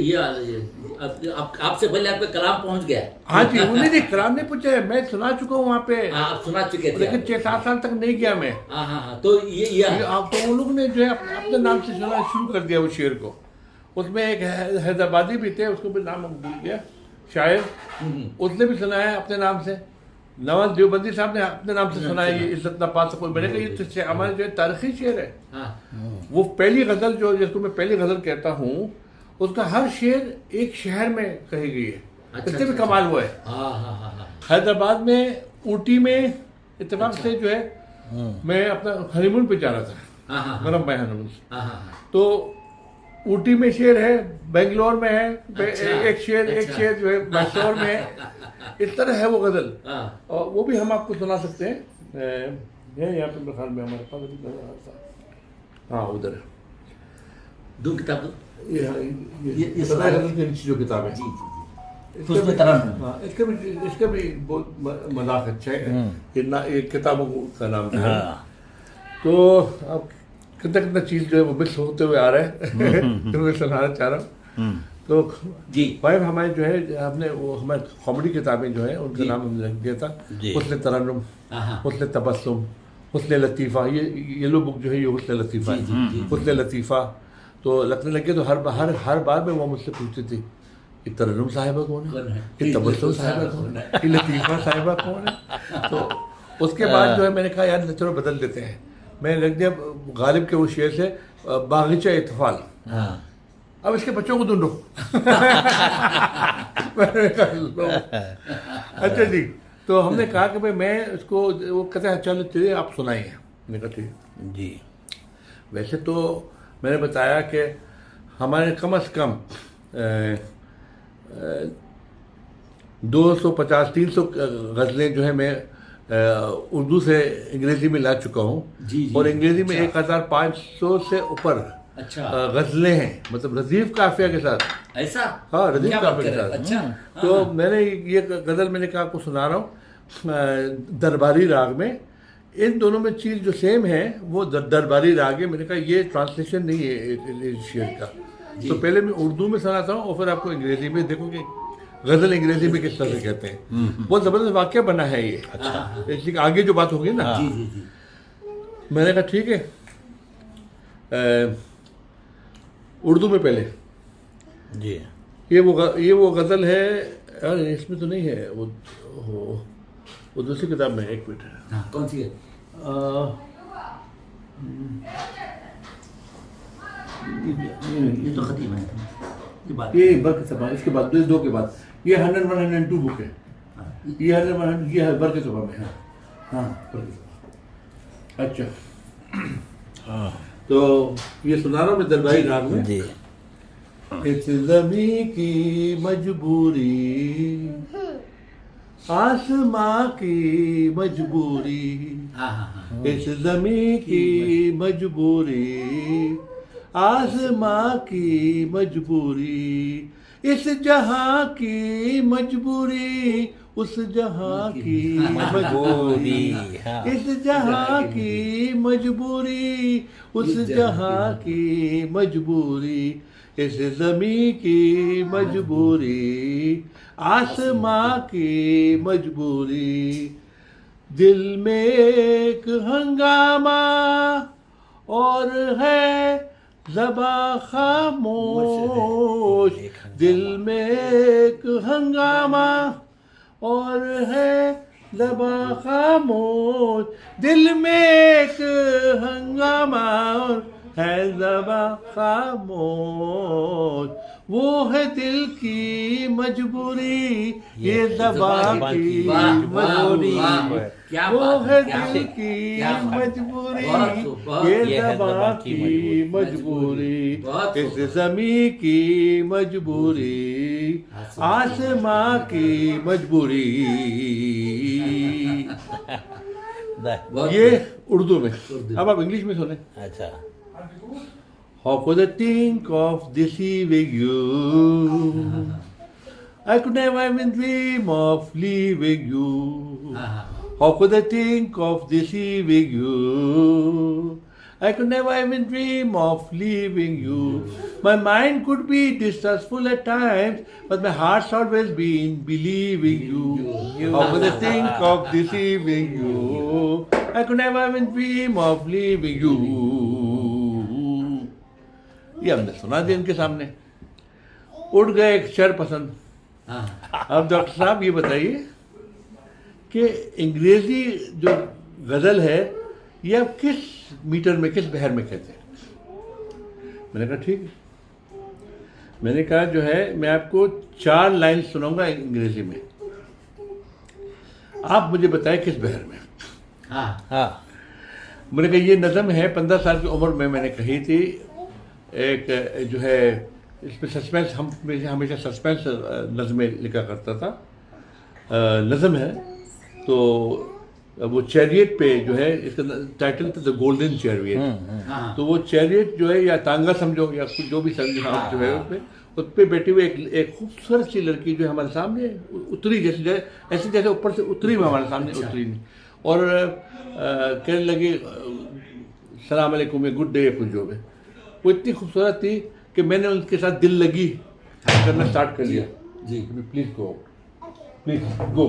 ये अब आपसे पहले आपका कलाम पहुंच गया। हाँ जी, उन्हें नहीं कलाम नहीं पूछा है, मैं सुना चुका हूँ वहाँ पे। आप सुना चुके थे, लेकिन 6-7 साल तक नहीं गया मैं। हाँ, तो ये आप तो उन लोग ने जो है अपने नाम से सुना शुरू कर दिया वो शेर को। उसमें एक हैदराबादी भी थे, उसको भी नाम भूल गया, शायर, उसने भी सुना है अपने नाम से। नवाज देवबंदी साहब ने अपने नाम से सुना है, ये इज्जत ना पा सको। मैंने कहा ये तो हमारे जो तारीखी शेर है। वो पहली गजल जो जिसको मैं पहली गजल कहता हूँ, उसका हर शेर एक शहर में कही गई है। इससे भी कमाल हुआ है। हैदराबाद में, ऊटी में इत्तेफाक से जो है मैं अपना हनीमून पे जा रहा था, गरम भाई हनीमून। तो ऊटी में शेर है, बेंगलोर में है, एक शेर जो है मैसूर में है। इस तरह है वो गजल, और वो भी हम आपको सुना सकते हैं। है यहाँ पे ख्याल में हमारे पास, हाँ उधर है दो किताब, ये सदा गजल के नीचे जो किताब है, इसका भी बहुत मजाक अच्छा है। ये किताबों का नाम है। तो अब कितना चीज जो है वो मिक्स होते हुए आ रहा है जो मैं सुनाना चाह रहा हूँ। तो जी भाई हमारे जो है, हमने वो हमारे कॉमेडी किताबें जो है उनका नाम हमने रख दिया था हुस्न तरन्नुम, हुस्न तबस्सुम, हुस्न लतीफ़ा। ये लो बुक जो है ये हुस्न लतीफ़ा है, हुस्न लतीफ़ा। तो लगने लगे तो हर बार में वो मुझसे पूछती थी कि तरन्नुम साहिबा कौन है, कि तबस्सुम साहिबा कौन है, कि लतीफ़ा साहिबा कौन है। तो उसके बाद जो है मैंने कहा यार चलो बदल देते हैं। मैंने रख दिया गालिब के वो शेर से बागीचा इत्फाल। अब इसके बच्चों को ढूंढो। अच्छा जी, तो हमने कहा कि भाई मैं इसको, वो कहते हैं चलो चलिए आप सुनाइए। मैंने कहा ठीक जी। वैसे तो मैंने बताया कि हमारे कम से कम 250-300 गज़लें जो है मैं उर्दू से अंग्रेजी में ला चुका हूँ, और अंग्रेजी में 1500 से ऊपर गज़लें हैं, मतलब रजीफ काफिया के साथ। ऐसा? हाँ, रजीफ काफिया के साथ। अच्छा। तो मैंने ये गज़ल मैंने कहा आपको सुना रहा हूँ दरबारी राग में। इन दोनों में चीज़ जो सेम है वो दरबारी राग है। मैंने कहा ये ट्रांसलेशन नहीं है इस शेर का। तो पहले मैं उर्दू में सुनाता हूँ और फिर आपको अंग्रेजी में, देखो कि गज़ल अंग्रेजी में किस तरह से कहते हैं। बहुत ज़बरदस्त वाक़या बना है ये। इसलिए आगे जो बात होगी ना। जी। मैंने कहा ठीक है, उर्दू में पहले जी। ये वो गज़ल है। यार इसमें तो नहीं है, वो दूसरी किताब में है। एक मिनट, कौन सी है? ये तो खतीम है, ये बरक़े इसके बाद दो के बाद ये 100-102 बुक है। ये 100-100 ये है बरक़े सभा में। हाँ अच्छा। तो ये सुना रहा हूँ मैं दरबारी राग में। जी। इस ज़मीं की मजबूरी, आसमां की मजबूरी, इस ज़मीं की मजबूरी, आसमां की मजबूरी, इस जहां की मजबूरी, उस जहां की मजबूरी, इस जहां की मजबूरी, उस जहां की मजबूरी, इस ज़मीं की मजबूरी, आसमां की मजबूरी। दिल में एक हंगामा और है ज़बां खामोश, दिल में एक हंगामा और है ज़बां खामोश, दिल में एक हंगामा और है ज़बां खामोश। वो है दिल की मजबूरी, ये ज़बां की मजबूरी, वो है दिल की मजबूरी, ये ज़बां की मजबूरी, इस ज़मीं की मजबूरी, आसमां की मजबूरी। ये उर्दू में। अब आप इंग्लिश में सुने। अच्छा। How could I think of deceiving you? I could never even dream of leaving you. How could I think of deceiving you? I could never even dream of leaving you. My mind could be distrustful at times, but my heart's always been believing you. How could I think of deceiving you? I could never even dream of leaving you. ये हमने सुना दिया इनके सामने, उड़ गए एक sir पसंद। हाँ अब डॉक्टर साहब ये बताइए कि अंग्रेजी जो गज़ल है ये आप किस मीटर में, किस बहर में कहते हैं? मैंने कहा ठीक है। मैंने कहा जो है मैं आपको 4 लाइन सुनाऊंगा अंग्रेजी में, आप मुझे बताएं किस बहर में। हाँ हाँ मैंने कहा ये नज़म है 15 साल की उम्र में मैंने कही थी। एक जो है इसमें सस्पेंस, हम हमेशा सस्पेंस नज़में लिखा करता था। नज़म है तो वो चैरियट पे जो है, इसका टाइटल था द गोल्डन चैरियट। हाँ तो वो चैरियट जो है या तांगा समझो या कुछ जो भी समझो आप जो है उस पे बैठी हुई एक खूबसूरत सी लड़की जो है हमारे सामने उतरी, जैसे ऐसे जैसे ऊपर से उतरी हुई हमारे सामने उतरी नहीं, और कहने लगी सलाम अलैकुम, गुड डे, कुछ जो है। वो इतनी खूबसूरत थी कि मैंने उनके साथ दिल लगी करना स्टार्ट कर लिया। जी प्लीज गो, प्लीज गो।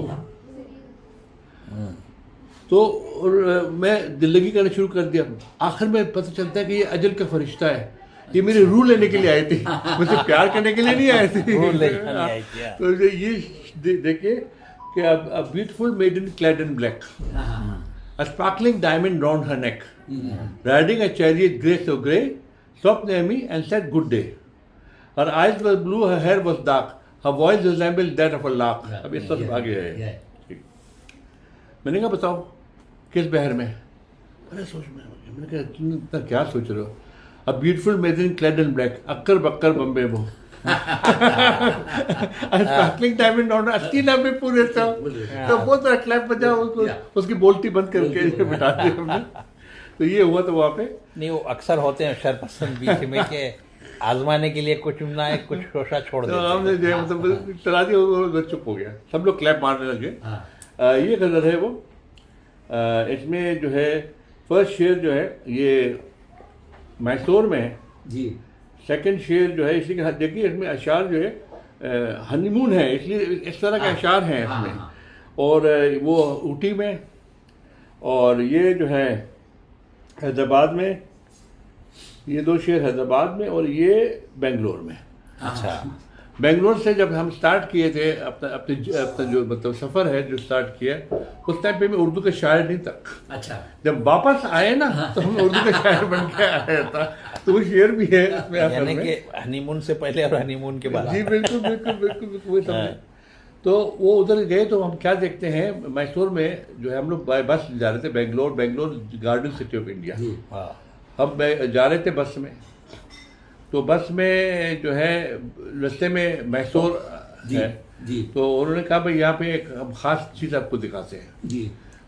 तो और मैं दिल लगी करना शुरू कर दिया। आखिर में पता चलता है कि ये अजल का फरिश्ता है, ये मेरी रूह लेने के लिए आई थी, मुझसे प्यार करने के लिए नहीं आई थी। रूह लेने आई थी, हाँ। तो ये देखिए कि a beautiful maiden clad in black, a sparkling diamond round her neck, riding a chariot grey so grey, stopped near me and said good day. Her eyes were blue, her hair was dark, her voice resembled that of a lark. अब ये सब आगे है। ठीक। मैंने कहा बताओ किस बहर में? अरे सोच में, मैंने कहा तुम इतना क्या सोच रहे हो? A beautiful maiden clad in black, अक्कर बक्कर बम्बे वो। स्पार्कलिंग डायमंड ऑन 80-90 पूरे तो बहुत सारा क्लैप बजा, उसको उसकी बोलती बंद करके बिठा दी हमने। तो ये हुआ तो वहाँ पे नहीं, वो अक्सर होते हैं शरपसंद बीच में के आजमाने के लिए कुछ ना एक कुछ शोशा छोड़ तो देते हमने जो है मतलब चला दिया, वो चुप हो गया, सब लोग क्लैप मारने लगे। ये गजल है वो। इसमें जो है फर्स्ट शेर जो है ये मैसूर में है जी। सेकंड शेर जो है इसी के, देखिए इसमें अशार जो है हनीमून है, इसलिए इस तरह के अशार हैं इसमें। और वो ऊटी में, और ये जो है हैदराबाद में, ये 2 शेर हैदराबाद में और ये बेंगलोर में। अच्छा, बेंगलोर से जब हम स्टार्ट किए थे अपना जो मतलब सफ़र है जो स्टार्ट किया, उस टाइम पे मैं उर्दू का शायर नहीं था। अच्छा, जब वापस आए ना तो हम उर्दू का शायर बन के आया था। तो वो शेर भी है इसमें असल यानी में। कि हनीमून से पहले और हनीमून के बाद। जी बिल्कुल बिल्कुल बिल्कुल बिल्कुल वही समझे। तो वो उधर गए तो हम क्या देखते हैं, मैसूर में जो है हम लोग बाय बस जा रहे थे, Bangalore garden city of India. हाँ, हम जा रहे थे बस में, तो बस में जो है रास्ते में मैसूर है। जी तो उन्होंने कहा भाई यहाँ पे एक हम खास चीज़ आपको दिखाते हैं। जी।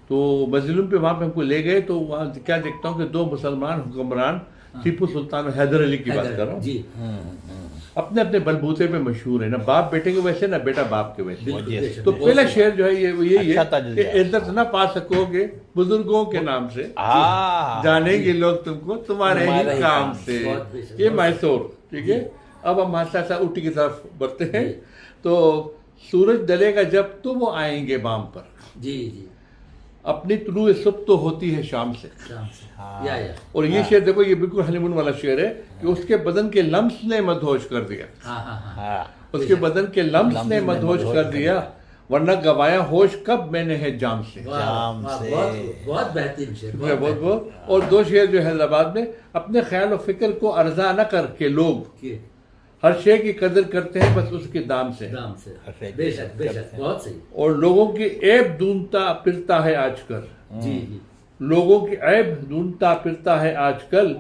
तो मजलूम पे वहाँ पे हमको ले गए, तो वहाँ क्या देखता हूँ कि 2 मुसलमान हुक्मरान, टीपू सुल्तान और हैदर अली की बात कर रहा हूँ, जी अपने अपने बलबूते पे मशहूर है, ना बाप बेटे के वैसे ना बेटा बाप के वैसे। बिल्कुल, बेशक, तो बहुत पहला सही। शेर जो है ये अच्छा है तजुर्बा। कि इज्जत ना पा सकोगे बुजुर्गों के नाम से, हाँ, जानेंगे लोग तुमको तुम्हारे तुम्हारे ही ही काम काम से। बहुत बेशक, ये बहुत मैसूर, ठीक है। अब हम आस्ता आस्ता ऊटी की तरफ बढ़ते हैं। तो सूरज डलेगा जब तो वो आएंगे बाम पर, जी जी। अपनी तुलू सुबह तो होती है शाम से। शाम से हाँ। या और ये शेर देखो, ये बिल्कुल हनीमून वाला शेर है कि उसके बदन के लम्स ने मदहोश कर दिया, हाँ हाँ हाँ। हाँ, उसके बदन के लम्स ने मदहोश कर दिया, वरना गवाया होश कब मैंने है जाम से। वाह, जाम वाह, से। बहुत बहुत बेहतरीन शेर, बहुत बहुत। और 2 शेर जो हैदराबाद में, अपने ख्याल और फिक्र को अर्जा न करके लोग के हर शे की कदर करते हैं बस उसके दाम से। दाम से, अच्छा, बेशक बेशक, बहुत सही। और लोगों की ऐब ढूंढता फिरता है आजकल, जी जी। लोगों की ऐब ढूंढता फिरता है आजकल,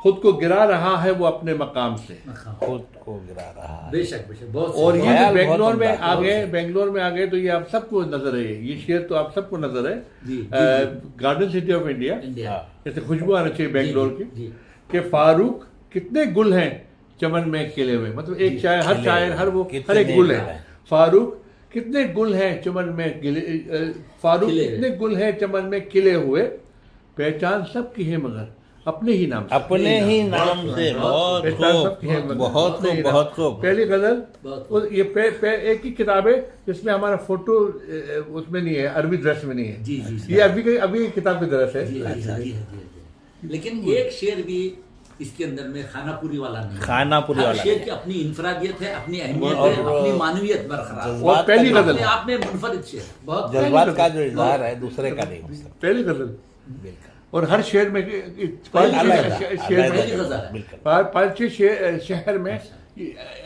खुद को गिरा रहा है वो अपने मकाम से। खुद को गिरा रहा है। बेशक बेशक, बहुत और सही। ये ख्याल जो बेंगलोर बहुत में उम्दा, आ बहुत गए, सही। बेंगलोर में आ गए तो ये आप सबको नजर है, ये शेर तो आप सबको नजर है। जी, जी, garden city of India, India. हाँ। जैसे खुशबू आना चाहिए बेंगलोर जी, की जी। कि फारूक कितने गुल हैं चमन में खिले हुए, मतलब एक शायर, हर खिले शायर हुए, हर वो कितने हर एक गुल गुल है। हैं। फारूक कितने गुल हैं चमन में फारूक खिले हुए। कितने गुल हैं चमन में खिले हुए, पहचान सबकी है मगर अपने ही नाम से। अपने ही नाम से। बहुत एहसान साहब की है, खूब, बहुत अपने ही खूब, नाम। बहुत खूब। पहली गजल बहुत वो ये एक ही किताब है जिसमें हमारा फोटो उसमें नहीं है, अरबी ड्रेस में नहीं है। जी जी जी ये अभी की किताब की ड्रेस है। जी, जी, जी, जी। लेकिन एक शेर भी इसके अंदर में खानापुरी वाला नहीं है। खानापुरी हर वाला शेर नहीं की अपनी इंफरादियत है, अपनी अहमियत और- है, अपनी मानवियत बरकरार है। जज्बात पहली का- गजल अपने आप में मुनफरिद शेर बहुत जज्बात का जो इजहार है दूसरे का नहीं हो सकता। पहली गजल बिल्कुल और हर शहर में पाँच अलग छह अलग, शहर अलग में पहली गजल है। बिल्कुल। पाँच छह शहर में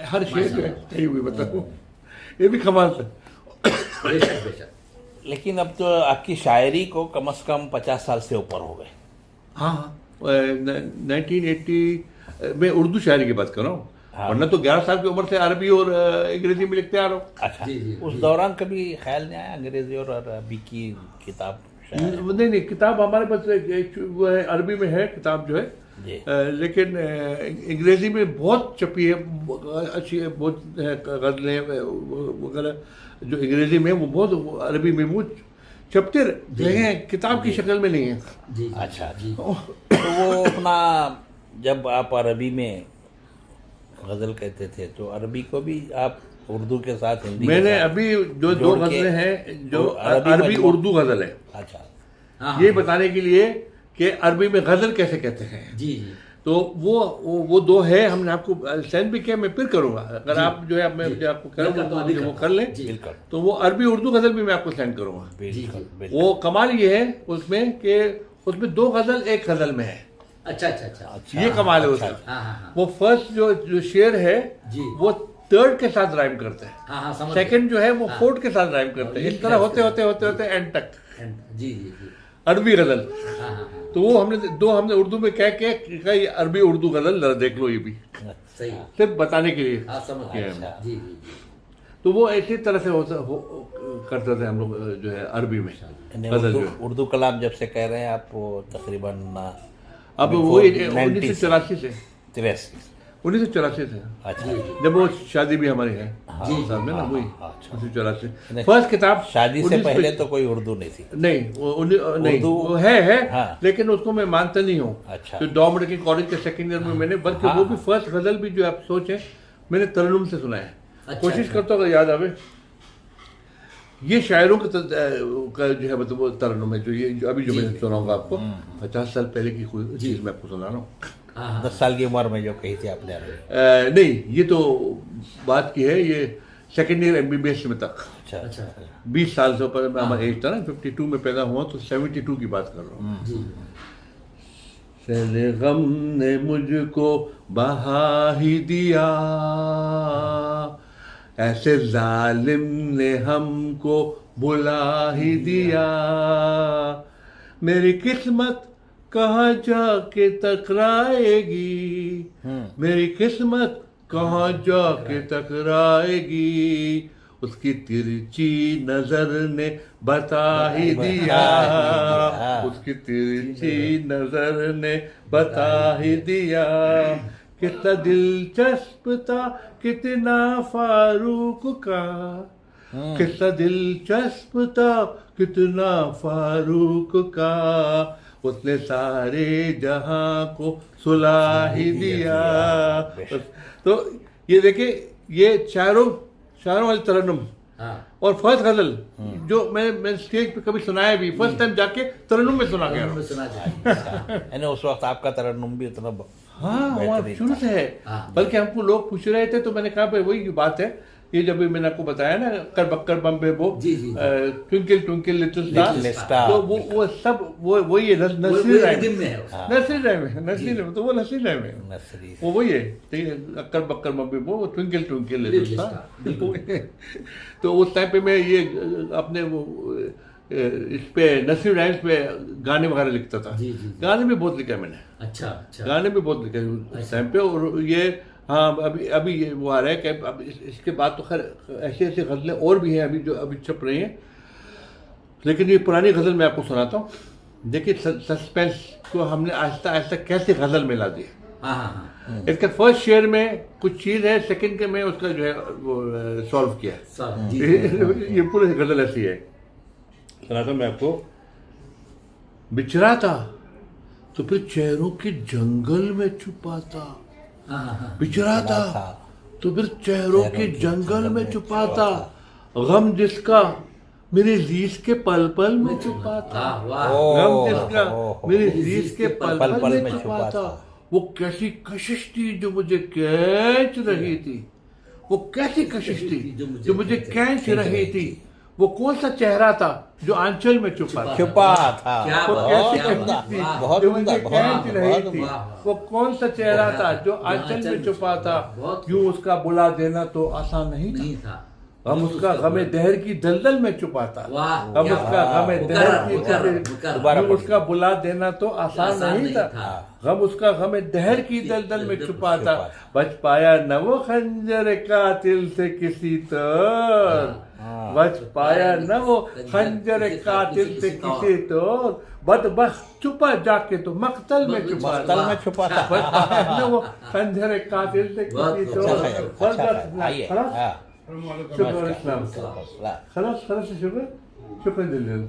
हर शहर जो है कही हुई बताऊँ, ये भी कमाल से। बेशक बेशक। लेकिन अब तो आपकी शायरी को कम से कम 50 साल से ऊपर हो गए। हाँ हाँ 1980 में उर्दू शायरी की बात कर रहा हूँ, हाँ। वरना तो 11 साल की उम्र से अरबी और अंग्रेजी में लिखते आ रहा हूँ। अच्छा, जी, जी, उस जी। दौरान कभी ख्याल नहीं आया अंग्रेजी और अरबी की किताब शायरी? नहीं किताब हमारे पास वो है, अरबी में है किताब जो है, जी। लेकिन अंग्रेजी में बहुत छपी है, अच्छी है, बहुत है गज़लें वगैरह जो अंग्रेजी में है, वो बहुत अरबी में वो छपते रहे हैं, किताब की शक्ल में नहीं है। जी जी, अच्छा जी तो वो अपना जब आप अरबी में गजल कहते थे तो अरबी को भी आप उर्दू के साथ हिंदी के मैंने साथ अभी जो दो जोड़ के गज़लें हैं जो वो अरबी मजमू- उर्दू गज़ल है, अच्छा हाँ, ये हाँ, बताने के लिए कि अरबी में गज़ल कैसे कहते हैं। जी जी तो वो दो है, हमने आपको सेंड भी किया, मैं फिर करूंगा अगर जी, आप जो है मैं जी। आपको मैं करूँगा करता हूँ, अभी वो करता कर हूँ। लें, जी। बिल्कुल तो वो अरबी उर्दू गज़ल भी मैं आपको सेंड करूँगा। बिल्कुल जी। बिल्कुल। वो कमाल ये है उसमें कि उसमें दो गज़ल एक गज़ल में है, अच्छा अच्छा अच्छा ये कमाल है अच्छा, उसका। हाँ हाँ हाँ वो फर्स्ट जो शेर है जी। वो थर्ड के साथ राइम करते हैं, हाँ हाँ समझ गया। सेकंड जो है वो हाँ। फोर्थ के साथ राइम करते हैं, ये इस तरह होते क्या- होते होते होते एंड तक जी जी जी अरबी गज़ल। हाँ हाँ हाँ तो वो हमने उर्दू में कह के ये अरबी उर्दू गज़ल जरा देख लो, ये भी सही सिर्फ बताने के लिए। हाँ समझ किया गया। है। जी जी जी तो वो इसी तरह से करते थे हम लोग जो है अरबी में यानी गज़ल उर्दू जो है। उर्दू कलाम जब से कह रहे हैं आप वो तकरीबन अब वो 1984 से 83 1984 से अच्छा जब वो शादी भी हमारी है हाँ, साल में ना हाँ, वही हाँ, अच्छा। 1984 फर्स्ट किताब शादी से 19 पहले तो कोई उर्दू नहीं थी। नहीं नहीं उर्दू- वो है हाँ। लेकिन उसको मैं मानता नहीं हूँ। अच्छा। तो डॉमड के कॉलेज के सेकंड ईयर में मैंने बल्कि हाँ, वो भी फर्स्ट गजल भी जो आप सोचे मैंने तरन्नुम से सुना है। अच्छा, कोशिश अच्छा। करता हूँ अगर याद आवे। ये शायरों का जो है मतलब वो तरन्नुम है जो ये जो अभी जो मैं सुनाऊंगा आपको 50 साल पहले की कोई चीज़ मैं आपको सुना रहा हूँ। हाँ हाँ 10 साल की उम्र में जो कही थी आपने अरबी। नहीं ये तो बात की है, ये सेकेंड ईयर MBBS में तक अच्छा अच्छा 20 साल से ऊपर हमारा एज था ना, 52 में पैदा हुआ तो 72 की बात कर रहा हूँ। जी सैले गम ने मुझको बहा ही दिया, ऐसे जालिम ने हमको बुला ही दिया, मेरी किस्मत कहाँ जाके टकराएगी, मेरी किस्मत कहाँ जाके टकराएगी, उसकी तिरछी नजर ने बता ही दिया, उसकी तिरछी नजर ने बता ही दिया, कितना दिलचस्प था कितना फारूक का, कितना दिलचस्प था कितना फारूक का, उसने सारे जहां को सुला ही दिया। तो ये देखिए ये चारों वाली तरन्नुम हाँ और फर्स्ट गजल जो मैं स्टेज पे कभी सुनाया भी, फर्स्ट टाइम जाके तरन्नुम में सुना गया। में सुना जाए यानी उस वक्त आपका तरन्नुम भी उतना हाँ हमारा बेहतरीन शुरू था। से है। हाँ। बल्कि हमको लोग पूछ रहे थे तो मैंने कहा भाई वही बात है, ये जब भी मैंने आपको बताया ना कर बक्कर बम्बे वो जी, जी, जी। Twinkle twinkle little Little star, Star। तो वो सब वही है नसरी वो राइम रिदम में है उसका। हाँ। नसरी राइम है, नसरी राइम तो वो नसरी राइम है, नर्सरी वो वही है ठीक है, अक्कर बक्कर बम्बे वो twinkle twinkle little Little star. Star, बिल्कुल। तो उस टाइम पे मैं ये अपने वो इस पे नसरी राइम्स पे गाने वगैरह लिखता था। जी, जी, जी। गाने भी बहुत लिखे मैंने, अच्छा अच्छा गाने भी बहुत लिखे उस टाइम पे। और ये हाँ अभी ये वो आ रहा है कि अब इसके बाद तो खैर ऐसी ऐसी गज़लें और भी हैं अभी जो अभी छप रही हैं, लेकिन ये पुरानी गज़ल मैं आपको सुनाता हूँ। देखिए सस्पेंस को हमने आहिस्ता आहिस्ता कैसे गज़ल में ला दी। हाँ हाँ हाँ इसका फर्स्ट शेयर में कुछ चीज़ है, सेकंड के में उसका जो है वो सॉल्व किया है। सब जी ये पूरी गज़ल ऐसी है, सुनाता हूँ मैं आपको। बिछड़ा था तो फिर चेहरों के जंगल में छुपा था, हाँ हाँ हाँ बिचरा था, था। तो फिर चेहरों के जंगल में छुपा था, गम जिसका मेरे रीस के पल पल में छुपा था, वाह गम जिसका ओह, मेरे रीस के पल पल पल में छुपा था। वो कैसी कशिश थी जो मुझे खींच रही थी, वो कैसी कशिश थी जो मुझे खींच रही थी। वो कौन सा चेहरा था जो आंचल में छुपा था, छुपा था। क्या वो बात, कैसी क्या कशिश बात, थी वाह, बहुत जो उम्दा, मुझे बहुत खींच रही बहुत थी। वाह, वो कौन सा चेहरा था जो जो आंचल में छुपा था। बहुत यूं उसका बुला देना तो आसान नहीं नहीं था, था। हम उसका गमे दहर की दलदल में छुपा था। वाह, हम क्या उसका बात। गमे मुकर्रर, दहर की मुकर्रर, दलदल- मुकर्रर। दोबारा यूं उसका बुला देना तो आसान आसान नहीं नहीं था। था। हम उसका गमे दहर की दलदल में छुपा था। था। बच पाया न वो खंजर कातिल से किसी तौर, हाँ। बच पाया न वो खंजर कातिल से किसी तौर। बदबख्त छुपा जाके तो मकतल में छुपा मकतल था। में छुपा था। बच पाया न वो खंजर कातिल से बहुत किसी अच्छा तौर। है, बदबख्त- आइए खलास? हाँ, शुक्र इस्लाम। नमस्कार। खलास खलास शुक्र शुक्र जजील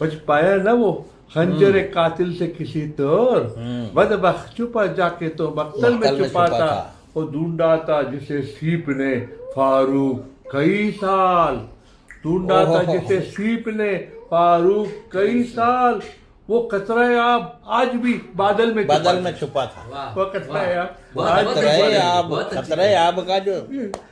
बच पाया ना वो खंजर कातिल से किसी तौर, बदबख्त छुपा जाके तो मकतल में छुपा था। वो ढूंढा था जिसे सीप ने फारूक कई साल, ढूंढा था जिसे सीप ने फारूक कई साल। वो कतरा आब आज भी बादल में छुपा था। वाह, वो कतरा वाह। आब बहुत- आज बहुत भी अच्छी खतरे है, आब, बहुत अच्छी खतरे है। आब का जो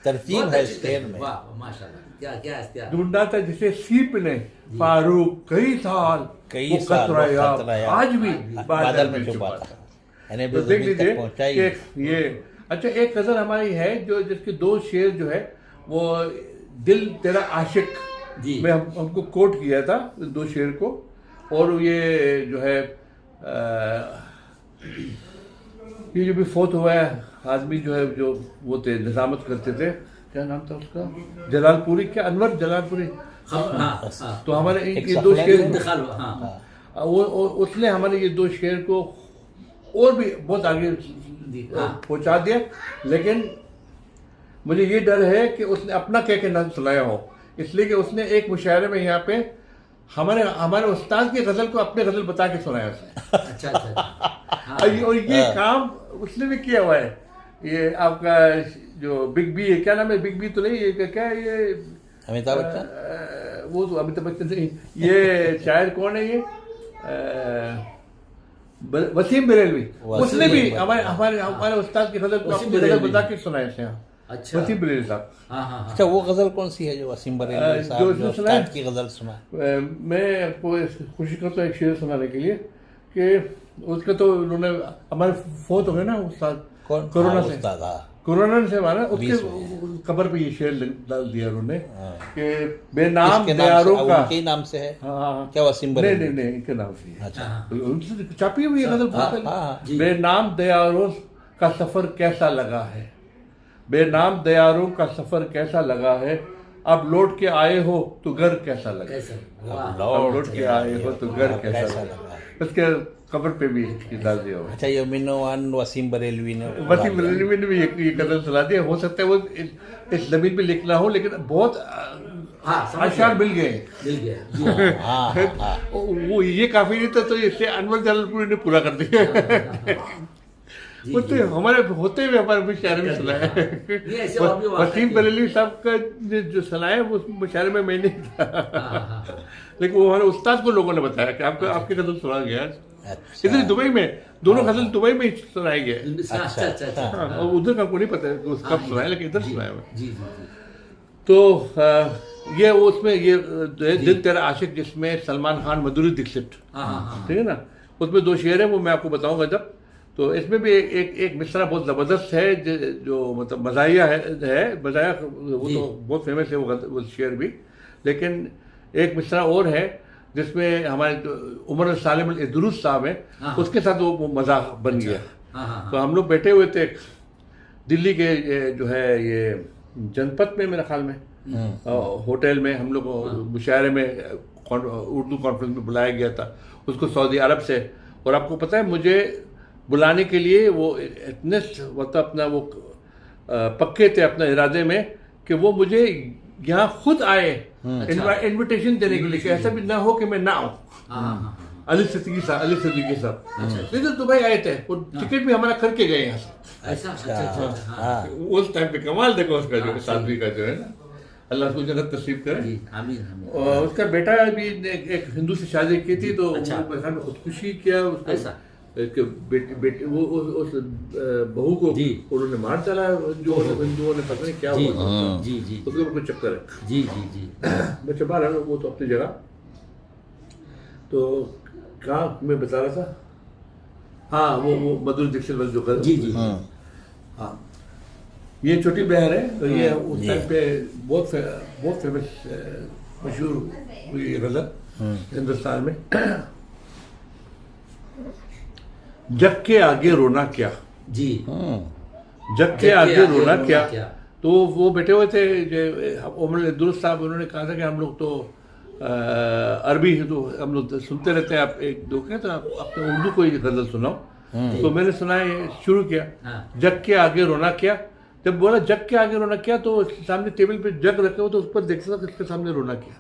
तरतीब बहुत है अच्छी इस शेर में। वाह माशाल्लाह, क्या क्या इख्तियार। ढूंढा था जिसे सीप ने फारूक कई साल, कई वो साल वो कतरा आब खतरा आब आज भी बादल में छुपा था। यानी तो देख जमीन लीजिए तक पहुंचाई। कि ये अच्छा एक गजल हमारी है जो जिसके दो शेर जो है वो दिल तेरा आशिक जी। में हमको कोट किया था दो शेर को। और ये जो है ये जो भी फोत हुआ है आदमी जो है जो वो थे निजामत करते थे, क्या नाम था उसका, जलालपुरी, क्या अनवर जलालपुरी। हाँ हाँ तो हमारे एक ये दो सफलैन शेर इंतकाल हुआ, हाँ उसने हमारे ये दो शेर को और भी बहुत आगे हाँ। पहुंचा दिया। लेकिन मुझे ये डर है कि उसने अपना कह के ना सुनाया हो, इसलिए कि उसने एक मुशायरे में यहाँ पे हमारे उस्ताद की गजल को अपने गजल बता के सुनाया उसने। अच्छा अच्छा हाँ। और ये काम उसने भी किया हुआ है। ये आपका जो बिग बी है, क्या नाम है, बिग बी तो नहीं, ये क्या है ये अमिताभ बच्चन। वो तो अमिताभ बच्चन नहीं, ये शायर कौन है ये वसीम बरेलवी। उसने भी हमारे हमारे हमारे उस्ताद की गजल को वसीम अपनी गजल बरेलवी। बता के सुनाए थे। अच्छा वसीम बरेलवी साहब। हाँ हाँ हाँ अच्छा, वो गजल कौन सी है जो वसीम बरेलवी जो साहब इसने जो सुनाया? उस्ताद की गजल सुना? मैं आपको खुशी करता हूँ एक शेर सुनाने के लिए कि उसके तो उन्होंने हमारे फोत हो गए ना उस्ताद कौन? कोरोना हाँ, से, उस्ताद, हाँ। कोरोना से हमारा उसके 20 कबर पे ये शेर डाल दिया उन्होंने हाँ। कि बेनाम किसके नाम दयारों से? का। उनके ही नाम से है? हाँ हाँ क्या वसीम नहीं बरेलवी? नहीं नहीं इनके नाम से ही है। अच्छा। उनसे छापी हुई है गजल बहुत पहले। हाँ, जी। बेनाम दयारों का सफर कैसा लगा है, बेनाम दयारों का सफर कैसा लगा है, अब लौट के आए हो तो घर कैसा लगा, कैसा वाह अब लौट के आए हो तो घर कैसा लगा। उसके कब्र पे भी ये डाल दिया हुआ है। अच्छा, ये मिनोवान वसीम बरेलवी ने वसीम बरेलवी ने भी ये गजल सुना दिया। हो सकता है वो इस जमीन पे लिखना हो, लेकिन बहुत हाँ समझ अशार गया। मिल गए। मिल गया जी हाँ। हाँ हाँ वो ये काफी नहीं था तो इससे अनवर जलालपुरी ने पूरा कर दिया। जी, वो तो जी। हमारे होते हुए हमारे मुशायरे में सुनाया है। नहीं, ऐसे और भी वाक़या वसीम थे। बरेलवी साहब का जो सुनाया वो मुशायरे में मैं नहीं था, हाँ हाँ लेकिन वो हमारे उस्ताद को लोगों ने बताया कि आपको आपकी गजल सुना गया। अच्छा। इधर दुबई में दोनों गजल दुबई में ही सुनाई गया। अच्छा अच्छा अच्छा हाँ, और उधर का को नहीं पता है कि उस कब सुनाया, लेकिन इधर सुनाया हुआ है। जी जी जी तो ये वो उसमें ये दिल तेरा आशिक जिसमें सलमान खान माधुरी दीक्षित, हाँ हाँ हाँ ठीक है ना, उसमें दो शेर है वो मैं आपको बताऊंगा जब। तो इसमें भी एक मिसरा बहुत ज़बरदस्त है जो मतलब मज़ाहिया है मज़ाहिया, वो जी। तो बहुत फेमस है वो शेर भी। लेकिन एक मिसरा और है जिसमें हमारे उमर सालिम दुरुस्त साहब है, हाँ। उसके साथ वो मजाक बन गया। हाँ हाँ तो हम लोग बैठे हुए थे दिल्ली के जो है ये जनपद में, मेरे ख्याल में होटल में, हम लोग मुशायरे में उर्दू कॉन्फ्रेंस में बुलाया गया था। उसको सऊदी अरब से और आपको पता है मुझे बुलाने के लिए वो इतने मतलब अपना वो पक्के थे अपने इरादे में कि वो मुझे यहाँ खुद आए इनविटेशन देने के लिए कि ऐसा भी ना हो कि मैं ना आऊँ। अली सिद्दीकी साहब नहीं तो दुबई आए थे, वो टिकट भी हमारा करके गए यहाँ से। ऐसा अच्छा हाँ। उस टाइम पे कमाल देखो उसका जो सादवी का जो है ना, अल्लाह उसको जन्नत नसीब करे। जी आमीन आमीन। और उसका बेटा भी एक हिंदू से शादी की थी तो अच्छा। वो मेरे ख्याल में खुदकुशी किया उसका ऐसा। कि बेटे वो उस बहू को जी। उन्होंने मार डाला, जो हिंदुओं ने पता नहीं क्या जी हुआ था। जी जी उसके ऊपर कोई चक्कर है। जी जी जी। बच्चा बाहर है वो तो अपनी जगह। तो कहाँ मैं बता रहा था, हाँ वो मधुर दीक्षित वाली जो कर जी जी हाँ ये छोटी बहन है। तो ये उस टाइम पे बहुत फेमस मशहूर हुई गजल हिंदुस्तान में। जग के आगे रोना क्या, जी जग के आगे रोना क्या। तो वो बैठे हुए थे उमर दुरुस्त साहब, उन्होंने कहा था कि हम लोग तो अरबी है तो हम लोग सुनते रहते हैं, आप एक दो के तो आप अपने उर्दू कोई गजल सुनाओ। तो मैंने सुना शुरू किया, जग के आगे रोना क्या। जब बोला जग के आगे रोना क्या तो सामने टेबल पे जग रखे हो तो उस पर देखता था किसके सामने रोना क्या।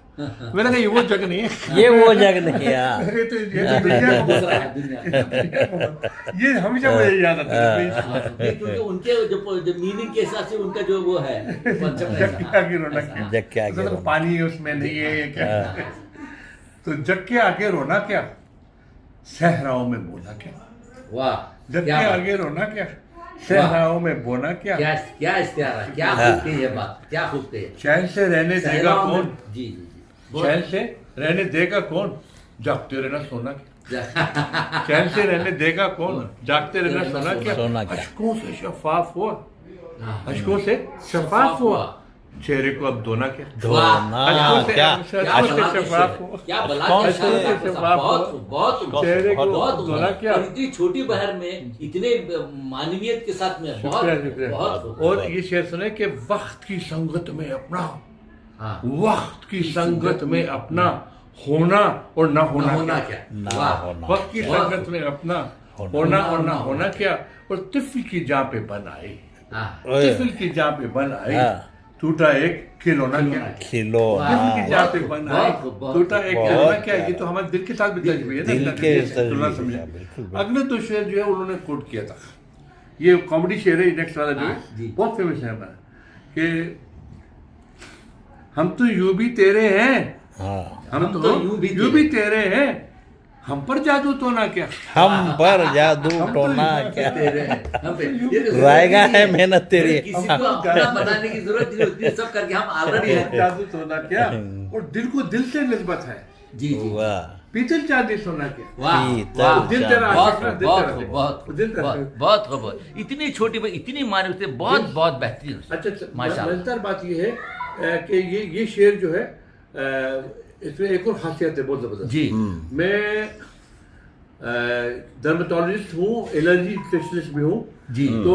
मैंने कहा ये वो जग नहीं है, ये वो जग नहीं है। ये तो दुनिया को बोल रहा है। ये हमेशा मुझे याद आता है क्योंकि उनके जो मीनिंग के हिसाब से उनका जो वो है जग के आगे रोना क्या। जग के आगे तो पानी है उसमें नहीं है ये क्या। तो जग के आगे रोना क्या, सहराओं में बोना क्या। वाह जग के आगे रोना क्या, सहराओं में बोना क्या। क्या इश्तिहार है, क्या खूब कही है बात, क्या खूब कही है। चैन से रहने देगा कौन, जी जी जी। चैन से रहने देगा कौन, जागते रहना सोना क्या। चैन से रहने देगा कौन, जागते रहना सोना क्या। सोना क्या। अशकों से शफाफ हुआ, अशकों से शफाफ हुआ, चेहरे को अब धोना क्या। धोना अशकों से क्या। अशकों से शफाफ हुआ, क्या बला कौन के से शायर है, शफाफ बहुत बहुत चेहरे को बहुत धोना क्या। और इतनी छोटी बहर में इतने मानवीयत के साथ में बहुत शुक्रिया शुक्रिया। बहुत और ये शेर सुने कि वक्त की संगत में अपना, हाँ वक्त की संगत में अपना होना और ना होना होना क्या। क्या। ना वाह। होना वक्त की संगत में अपना होना और ना होना क्या। और तिफल की जान पे बन आई, हाँ तिफल की जान पे बन आई, हाँ। टूटा एक खिलौना क्या। खिलौना। तिफल की जान पे बन आई, बहुत टूटा एक बहुत खिलौना क्या। प्यारा। ये तो हमारे दिल के साथ भी तजबी है ना, दिल के तुलना तजबी समझे। है, बिल्कुल। अगले दो शेर जो है उन्होंने कोट किया था, ये कॉमेडी शेर है नेक्स्ट वाला जो हाँ, है जी। बहुत फेमस है हमारा, कि हम तो यूं भी तेरे हैं, हाँ। हम तो यूं भी तेरे हैं, हम पर जादू तो ना क्या। हम पर जादू टोना क्या। हम पे ये तो रायगा है मेहनत तेरी। किसी को अपना बनाने की जरूरत नहीं होती, सब करके हम ऑलरेडी है। जादू तो ना क्या। और दिल को दिल से निस्बत है, जी जी वाह। पीतल चांदी सोना क्या। वाह पीतल वाह दिल तेरा बहुत आशिक ना, दिल बहुत तेरा आशिक। बहुत दिल तेरा बहुत आशिक। बहुत बहुत इतनी छोटी इतनी मानव से बहुत बहुत बेहतरीन। अच्छा माशाल्लाह। मजेदार बात ये है कि ये शेर जो है इसमें एक और खासियत है बहुत जबरदस्त। जी मैं डर्मेटोलॉजिस्ट हूँ, एलर्जी स्पेशलिस्ट भी हूँ जी। तो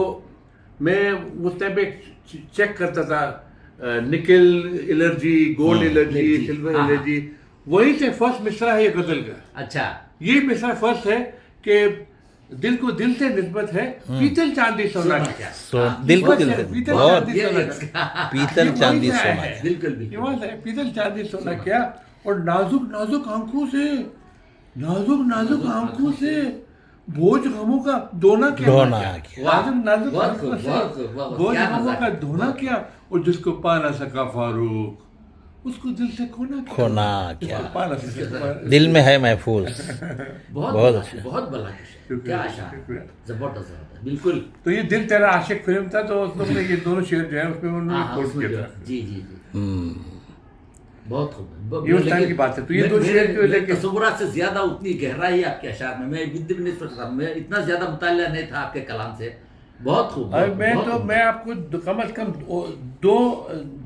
मैं उस टाइम पे चेक करता था निकल allergy, gold allergy, allergy, silver हाँ, एलर्जी। वहीं से फर्स्ट मिसरा है ये गजल का। अच्छा ये मिसरा फर्स्ट है कि दिल को दिल से निस्बत है, पीतल चांदी सोना क्या। दिल को दिल पीतल बहुत चांदी सोना क्या। पीतल चांदी सोना है। बिल्कुल ये बिल्कुल बात है, पीतल चांदी सोना क्या। और नाजुक नाजुक आंखों से, नाजुक नाजुक आंखों से बोझ गमों का धोना क्या। धोना क्या। नाजुक नाजुक बहुत आंखों खूब, से बहुत खूब, बहुत बोझ क्या गमों मजाक का है। धोना क्या। और जिसको पा ना सका फारूक, उसको दिल से खोना क्या। खोना क्या। जिसको पा ना सका दिल में है महफूज। बहुत बहुत भला, अच्छा। बहुत भला कुछ है। शुक्रिया, क्या आशा, शुक्रिया। जबरदस्त बिल्कुल। तो ये दिल तेरा आशिक फिल्म था, तो उस लोग ने ये दोनों शेर जो है उसमें हाँ, उन्होंने हाँ, कोट उसमें किया जो था। है। जी जी जी बहुत खूब। ये उस टाइम की बात है। तो ये दो शेर जो लेके तस्वुरात से ज्यादा उतनी गहराई आपके अशार में, मैं विद भी नहीं सोच रहा, मैं इतना ज्यादा मुताल्ला नहीं था आपके कलाम से। बहुत खूब। अरे बहुत मैं खूब, तो बहुत मैं आपको कम से कम दो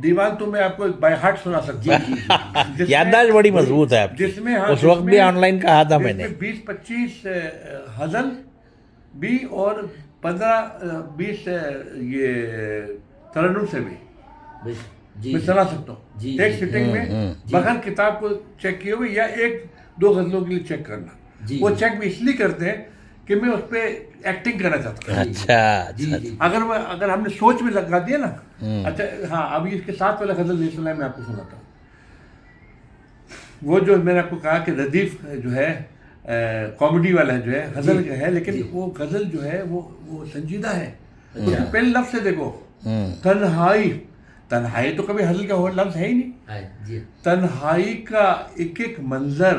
दीवान तो मैं आपको बाय हार्ट सुना सकता हूँ। याददाश्त बड़ी मजबूत है आपकी। जिसमें हाँ, उस वक्त भी ऑनलाइन कहा था मैंने। 20-25 हजल भी और 15-20 ये तरन्नुम से भी खूब। जी मैं सुना सकता हूँ जी, एक जी, सिटिंग में, बगैर किताब को चेक किए हुए या एक दो गजलों के लिए चेक करना। जी, वो जी। चेक भी इसलिए करते हैं कि मैं उस पर एक्टिंग करना चाहता हूँ। अच्छा जी अच्छा जी अगर हमने सोच में लगा दिया ना। अच्छा हाँ, अभी इसके साथ वाला गजल नहीं सुना है, मैं आपको सुनाता हूँ। वो जो मैंने आपको कहा कि रदीफ जो है कॉमेडी वाला है, जो है गजल जी, है, लेकिन जी। वो गजल जो है वो संजीदा है। उसके पहले लफ्ज से देखो, तन्हाई। तन्हाई तो कभी हजल का हो लफ्ज है ही नहीं। हाँ, जी तन्हाई का एक एक मंजर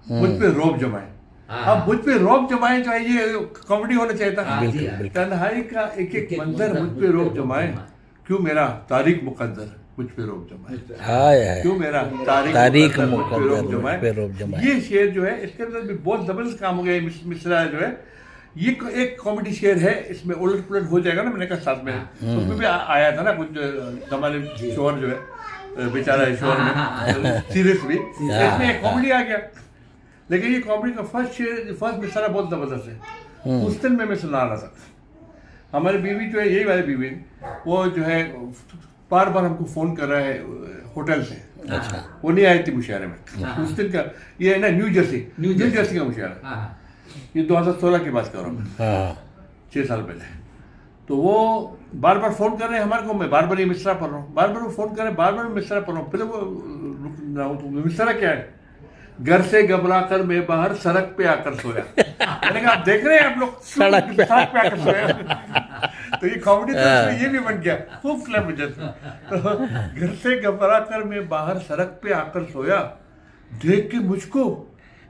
मुझ पे रौब जमाए। हाँ। अब मुझ पे रौब जमाए जो है, ये कॉमेडी होना चाहिए था। हाँ, जी, हाँ। तन्हाई का एक एक मंजर मुझ पे रौब जमाए, क्यों मेरा तारीख मुकद्दर मुझ पे रौब जमाए। हाय हाय क्यों मेरा तारीख मुकद्दर मुझ पे मुकद्दर रौब मुझ पे रौब जमाए। ये शेर जो है, इसके अंदर भी बहुत जबरदस्त काम हो गया। मिसरा जो है, ये एक कॉमेडी शेर है, इसमें उलट पुलट हो जाएगा ना, मैंने कहा साथ में उसमें भी आया था ना कुछ हमारे शोर जो है बेचारा है शोर में सीरियस भी, इसमें एक कॉमेडी आ गया। लेकिन ये कॉमेडी का फर्स्ट मिसरा बहुत जबरदस्त है। उस दिन में मैं सुना रहा था, हमारी बीवी जो है, यही वाली बीवी, वो जो है बार बार हमको फोन कर रहा है होटल से। अच्छा वो नहीं आई थी मुशायरे में उस दिन का। ये है ना न्यू जर्सी का मुशायरा, हाँ ये 2016 की बात कर रहा हूँ मैं, हाँ 6 साल पहले। तो वो बार बार फोन कर रहे हैं हमारे को, मैं बार बार ये मिसरा पढ़ रहा हूँ, बार बार वो फोन कर रहे हैं, बार बार मैं मिसरा पढ़ रहा हूँ। फिर वो रुक रहा हूँ, तो मिसरा क्या है, घर से घबरा कर मैं बाहर सड़क पे आकर सोया। मैंने कहा आप देख रहे हैं आप लोग, सड़क पे आकर सोया। तो ये कॉमेडी तो इसमें ये भी बन गया, खूब क्लब मुझे। तो घर से घबरा कर मैं बाहर सड़क पे आकर सोया, देख के मुझको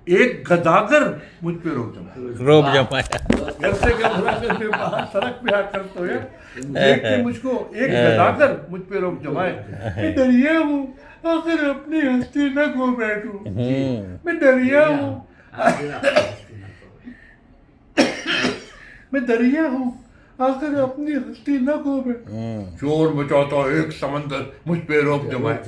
एक गदागर मुझ पे रोक जमाया। रोब जमाया। घर से घबरा कर मैं बाहर सड़क पे आकर सोया, देख के मुझको एक गदागर मुझ पे रोक जमाए। मैं डरिया हूँ आखिर अपनी हस्ती न खो बैठूं, मैं डरिया हूँ, मैं दरिया हूँ आखिर अपनी हस्ती न खो बैठूं। शोर मचाता एक समंदर मुझ पे रोक जमाए।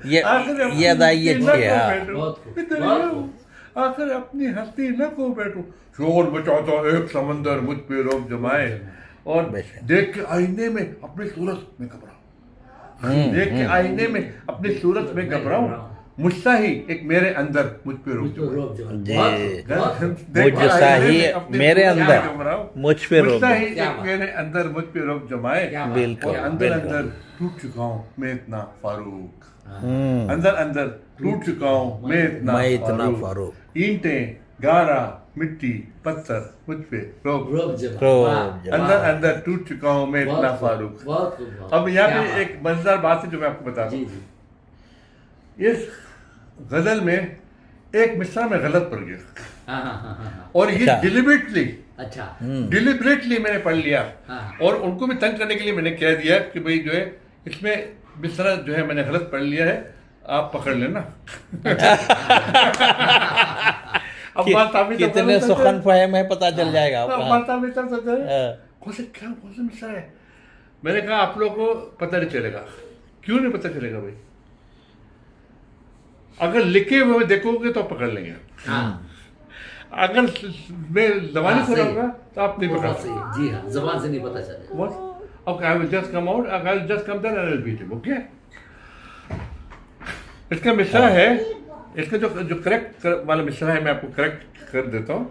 ये अदाई अच्छी है, हाँ। बहुत खूब, मैं दरिया बहुत हूँ आखिर अपनी हस्ती न खो बैठूं। शोर मचाता एक समंदर मुझ पे रोक जमाए, और बेशक। देख के आईने में अपनी सूरत में घबराऊं, देख के आईने में अपनी सूरत में घबराऊं, मुझसा ही एक मेरे अंदर मुझ पे रोक जमाए। रोब जमाए। जी। बहुत खूब। देख के मुझसा आईने ही में अपनी मेरे सूरत में अंदर घबराऊं, मुझ पे रोब मुझसा ही क्या एक बात। मेरे अंदर मुझ पे रोक जमाए। क्या बात। बिल्कुल और अंदर बिल्कुल। अंदर टूट चुका हूँ मैं इतना फारूक, अंदर अंदर टूट चुका हूँ मैं इतना फारूक। ईंटें गारा मिट्टी पत्थर मुझ पे रोक, रोब जमाए। रोब वाह, जमाए। अंदर अंदर टूट चुका हूँ मैं बहुत इतना खूब, फारूक। बहुत खूब, बहुत अब यहाँ क्या पे बात। एक मजेदार बात है जो मैं आपको बता जी दूं। जी इस गजल में एक मिसरा में गलत पड़ गया, हाँ हाँ हाँ हाँ और ये अच्छा। डिलिबरेटली मैंने पढ़ लिया, हाँ। और उनको भी तंग करने के लिए मैंने कह दिया कि भाई जो है इसमें मिसरा जो है मैंने गलत पढ़ लिया है, आप पकड़ लेना। अब बात साबित तो कितने कर सुखन फहम है पता चल जाएगा अब आपका। बात साबित कर सकते हैं। हाँ। कौन सा मिसरा है? मैंने कहा आप लोगों को पता नहीं चलेगा। क्यों नहीं पता चलेगा भाई? अगर लिखे हुए देखोगे तो पकड़ लेंगे, हाँ अगर मैं जबानी हाँ, से सही। रहूंगा तो आप नहीं पकड़ बहुत सही, सकते। जी हाँ, जबान से नहीं पता चलेगा। What? Okay, I will just come out. I will just come there and I will beat him. Okay? इसका मिसरा है, इसका जो करेक्ट वाला मिसरा है मैं आपको करेक्ट कर देता हूँ।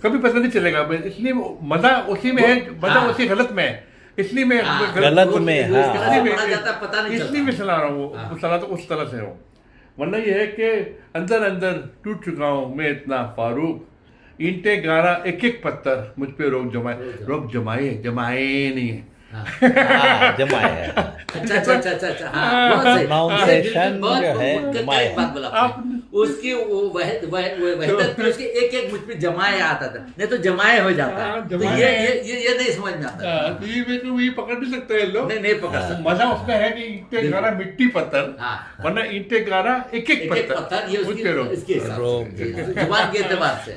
कभी पता नहीं चलेगा, इसलिए मजा उसी में है, मजा हाँ। उसी गलत में है, इसलिए मैं हाँ, गलत में, हाँ। इसलिए पता जाता, पता नहीं इसलिए मैं सुना रहा हूँ, हाँ। सलाह तो उस तरह से हो। वरना ये है कि अंदर अंदर टूट चुका हूँ मैं इतना फारूक, ईंटें गारा एक एक पत्थर मुझ पे रोक जमाए नहीं है। हाँ, जमाए है। अच्छा अच्छा अच्छा अच्छा अच्छा, हाँ बहुत सही। Pronunciation बहुत- जो है, बहुत- जमाए एक बात बोला आपने। उसकी वो वहदत थी, उसके एक एक मुझ पे जमाए आता था, नहीं तो जमाए हो जाता। हाँ, तो जमाए। ये नहीं समझ में आता। तो ये पकड़ नहीं सकते हैं लोग। नहीं पकड़ सकते। मजा उसमें है कि ईंटें गारा मिट्टी पत्थर, हाँ। वरना ईंटें गारा एक एक एक एक पत्थर ये मुझ पे रोक। इसके हिसाब रोक से, जी, दिमाग के एतबार से।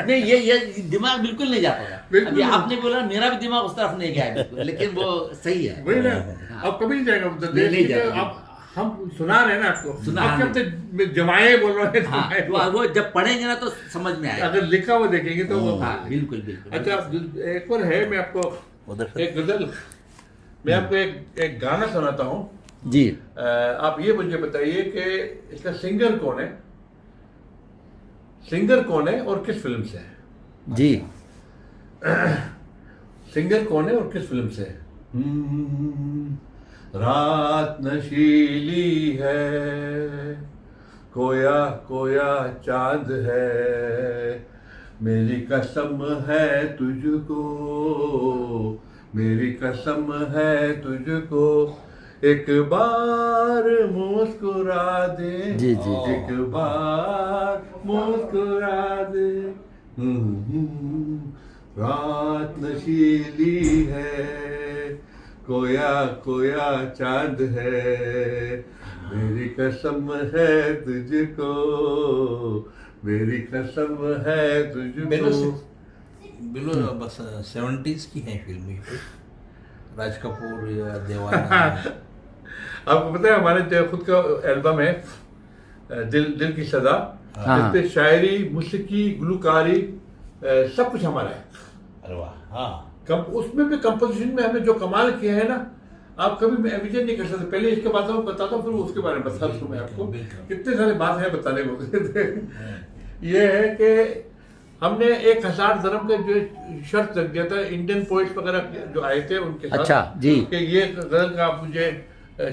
नहीं ये दिमाग बिल्कुल नहीं जाता। बिल्कुल अभी नहीं। आपने बोला मेरा भी दिमाग उस तरफ नहीं गया है बिल्कुल, लेकिन वो सही है। वही ना, हाँ। अब कभी नहीं जाएगा नहीं जाएगा। अब हम सुना रहे हैं ना आपको, सुना आप रहे क्या जमाए बोल रहे हैं, हाँ, जमाए। वो जब पढ़ेंगे ना तो समझ में आएगा। अगर लिखा हुआ देखेंगे तो वो हाँ बिल्कुल बिल्कुल। अच्छा, एक और है, मैं आपको उधर से। एक गजल, मैं आपको एक गाना सुनाता हूँ। जी आप ये मुझे बताइए कि इसका सिंगर कौन है सिंगर कौन है और किस फिल्म से है? जी सिंगर कौन है और किस फिल्म से है? रात नशीली है, कोया कोया चांद है, मेरी कसम है तुझको, मेरी कसम है तुझको, एक बार मुस्कुरा दे, जी, जी। एक बार मुस्कुरा दे। रात नशीली है, कोया कोया चांद है, मेरी कसम है तुझको, मेरी कसम है तुझको। बिलो बस 70s की है फिल्म ये, राज कपूर या देवाना। आपको पता है हमारे जो खुद का एल्बम है दिल दिल की सदा, हाँ। जिसपे शायरी, मौसीकी, गुलकारी सब कुछ हमारा है। अरे वाह, हाँ। उसमें भी कंपोजिशन में हमने जो कमाल किया है ना, आप कभी इमेजिन नहीं कर सकते। पहले इसके बाद मैं बताता हूँ, फिर उसके बारे में बताता हूँ मैं आपको। बिल्कुल। कितने सारे बात है बताने को। ये है कि हमने 1000 दरम का जो शर्त रख दिया था इंडियन पोइट्स वगैरह जो आए थे उनके साथ। अच्छा, जी। कि ये गजल का आप मुझे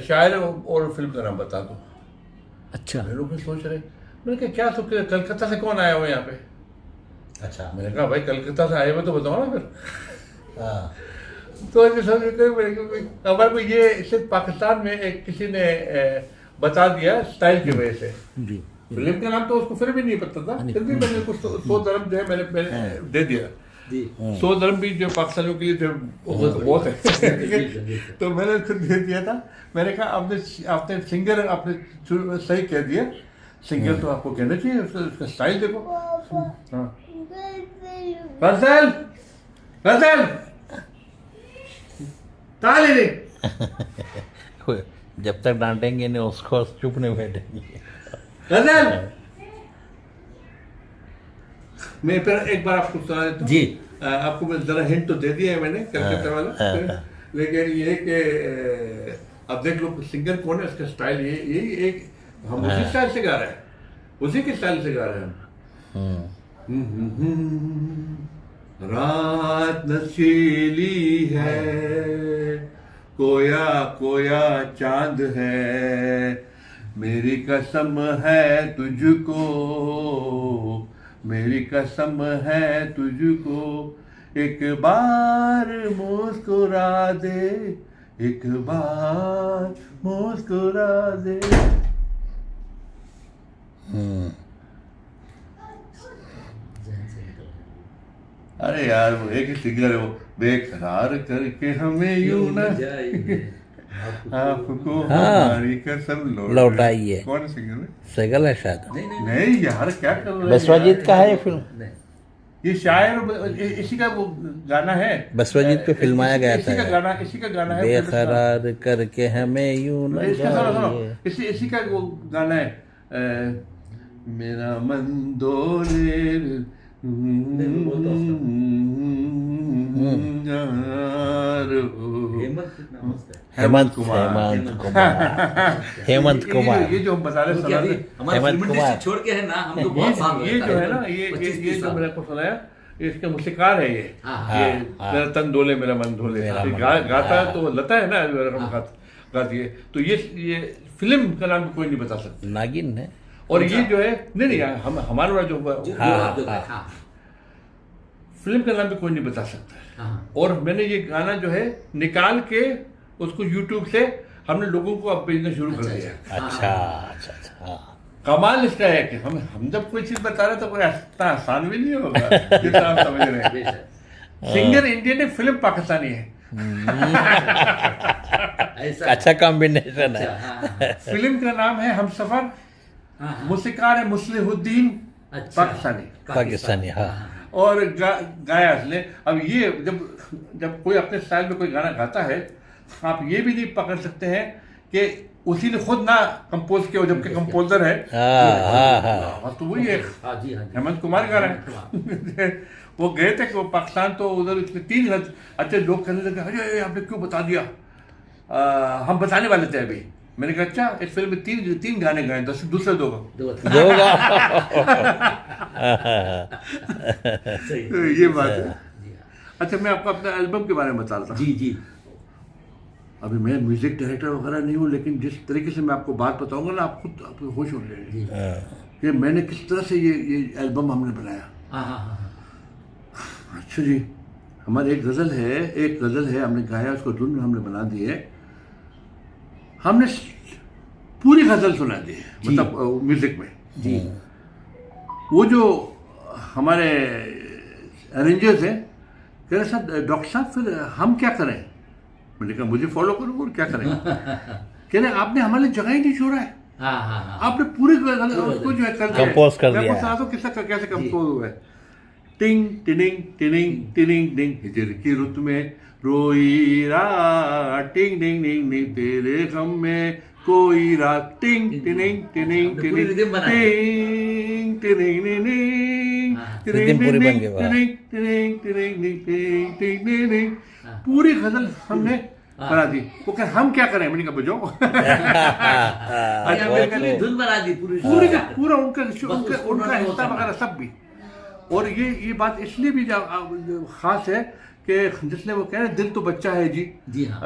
शायर और फिल्म का नाम बता दो। अच्छा, लोग भी सोच रहे, मैंने कहा क्या तो कलकत्ता से कौन आया हुआ यहाँ पे? अच्छा, मैंने कहा भाई कलकत्ता से आए हुए तो बताओ ना फिर। हाँ। तो ऐसे समझ हमारे को ये सिर्फ पाकिस्तान में एक किसी ने बता दिया स्टाइल की वजह से। जी फिल्म का नाम तो उसको फिर भी नहीं पता था, फिर भी मैंने कुछ 100 दरम जो है मैंने दे दिया। जी 100 दरम भी जो पाकिस्तानियों के लिए जो बहुत है, तो मैंने उसको दे दिया था। मैंने कहा आपने सिंगर आपने सही कह दिया, सिंगर तो आपको कहना चाहिए, उसका स्टाइल देखो। हाँ। फजल फजल ताली नहीं, जब तक डांटेंगे नहीं उसको चुप नहीं बैठेंगे। फजल। मैं फिर एक बार आपको सुना देता हूँ। जी। आपको मैं जरा हिंट तो दे दिया है मैंने कलकत्ता वाला, लेकिन ये कि अब देख लो सिंगर कौन है, उसका स्टाइल ये एक हम उसी स्टाइल से गा रहे हैं, उसी के स्टाइल से गा रहे हैं हम। रात नशीली है, कोया कोया चांद है, मेरी कसम है तुझको, मेरी कसम है तुझको, एक बार मुस्कुरा दे, एक बार मुस्कुरा दे। अरे यार वो एक ही सिंगर है वो, बेकरार करके हमें यूं न आपको हमारी कसम लौटाइए। कौन सिंगर है? सैगल है शायद। नहीं यार क्या कर रहे हैं बसवाजीत का है ये फिल्म। नहीं, ये शायर इसी का वो गाना है, बसवाजीत पे फिल्माया गया इसी का था। गाना, इसी का गाना है। बेकरार करके हमें यूं न इसका सुनो जाइए। इसी का वो गाना है, मेरा मन डोले हेमंत हेमंत हेमंत कुमार। ये जो हम बता रहे क्योंकि अभी हमारा हेमंत फिल्म कुमार। इंडस्ट्री छोड़ के है ना, हम तो बहुत साल ये जो है ना, ये जो मैंने आपको सुनाया, इसके मूसिकार है ये। हाँ, ये हाँ। मेरा तन डोले मेरा मन डोले, मेरा मन गाता है तो लता है ना, गाती है। तो ये फिल्म का नाम कोई नहीं बता सकता। नागिन है। और ये जो है नहीं हम हमारा वाला जो हाँ, फिल्म का नाम भी कोई नहीं बता सकता। हाँ। और मैंने ये गाना जो है निकाल के उसको YouTube से हमने लोगों को अब भेजना शुरू कर दिया। अच्छा अच्छा अच्छा, हाँ। कमाल इसका है कि हम जब कोई चीज बता रहे तो कोई इतना आसान भी नहीं होगा जितना आप समझ रहे हैं। बेशक। सिंगर इंडियन है, फिल्म पाकिस्तानी है। ऐसा अच्छा कॉम्बिनेशन है। अच्छा, हाँ, फिल्म का नाम है हमसफर, हाँ, मूसिकार है मुस्लिहुद्दीन अच्छा। पाकिस्तानी, पाकिस्तानी, हाँ। और गाया इसने। अब ये जब कोई अपने स्टाइल में कोई गाना गाता है, आप ये भी नहीं पकड़ सकते हैं कि उसी ने खुद ना कंपोज किया, जबकि कंपोजर है। हाँ, तो वही है हाँ जी, हाँ जी। हेमंत कुमार गा रहे हैं। वो गए थे वो पाकिस्तान, तो उधर इसमें 3 अच्छे लोग कहने लगे, अरे आपने क्यों बता दिया, हम बताने वाले थे अभी मैंने कहा अच्छा इस फिल्म में तीन गाने गाए, दूसरे दो गाओ। दो सही तो ये बात है। अच्छा मैं आपको अपने एल्बम के बारे में बता रहा था। जी जी अभी मैं म्यूजिक डायरेक्टर वगैरह नहीं हूँ, लेकिन जिस तरीके से मैं आपको बात बताऊंगा ना, आप खुद आपको होश हो जाएंगे कि मैंने किस तरह से ये एल्बम हमने बनाया। हाँ हाँ हाँ अच्छा जी, हमारी एक गज़ल है हमने गाया, उसको धुन हमने बना दी है, हमने पूरी गज़ल सुना दी है, मतलब म्यूजिक में जी। वो जो हमारे अरेंजर्स हैं कह रहे साहब डॉक्टर साहब फिर हम क्या करें। मैंने कहा मुझे फॉलो करो और क्या करें। कह रहे आपने हमारे लिए जगह ही नहीं छोड़ा है, हाँ हाँ हाँ आपने पूरी उसको जो है कर दिया है। कंपोज कर मैं दिया आपको सुनाता हूँ किस्सा कैसे कंपोज हुआ है। टिंग टिनिंग टिनिंग टिनिंग डिंग, हिजर की रुत में रोई रात, टिंग डिंग डिंग डिंग तेरे गम में कोई रात, टिंग टिनिंग टिनिंग पूरी टिनिंग रिदम बना दी। टिंग टिनिंग टिनिंग हाँ, रिदम पूरी बन गई, वाह। Tinning tinning tinning tinning tinning tinning, पूरी गजल हमने बना दी। वो कह हम क्या करें, मैंने कहा बजाओ। अच्छा, मैंने कभी धुन बना दी पूरी पूरी का पूरा उनका उसको उनका उन्होंने वो हिस्सा करना। वगैरह सब भी। और ये बात इसलिए भी खास है कि जिसने वो कह रहे दिल तो बच्चा है जी। जी हाँ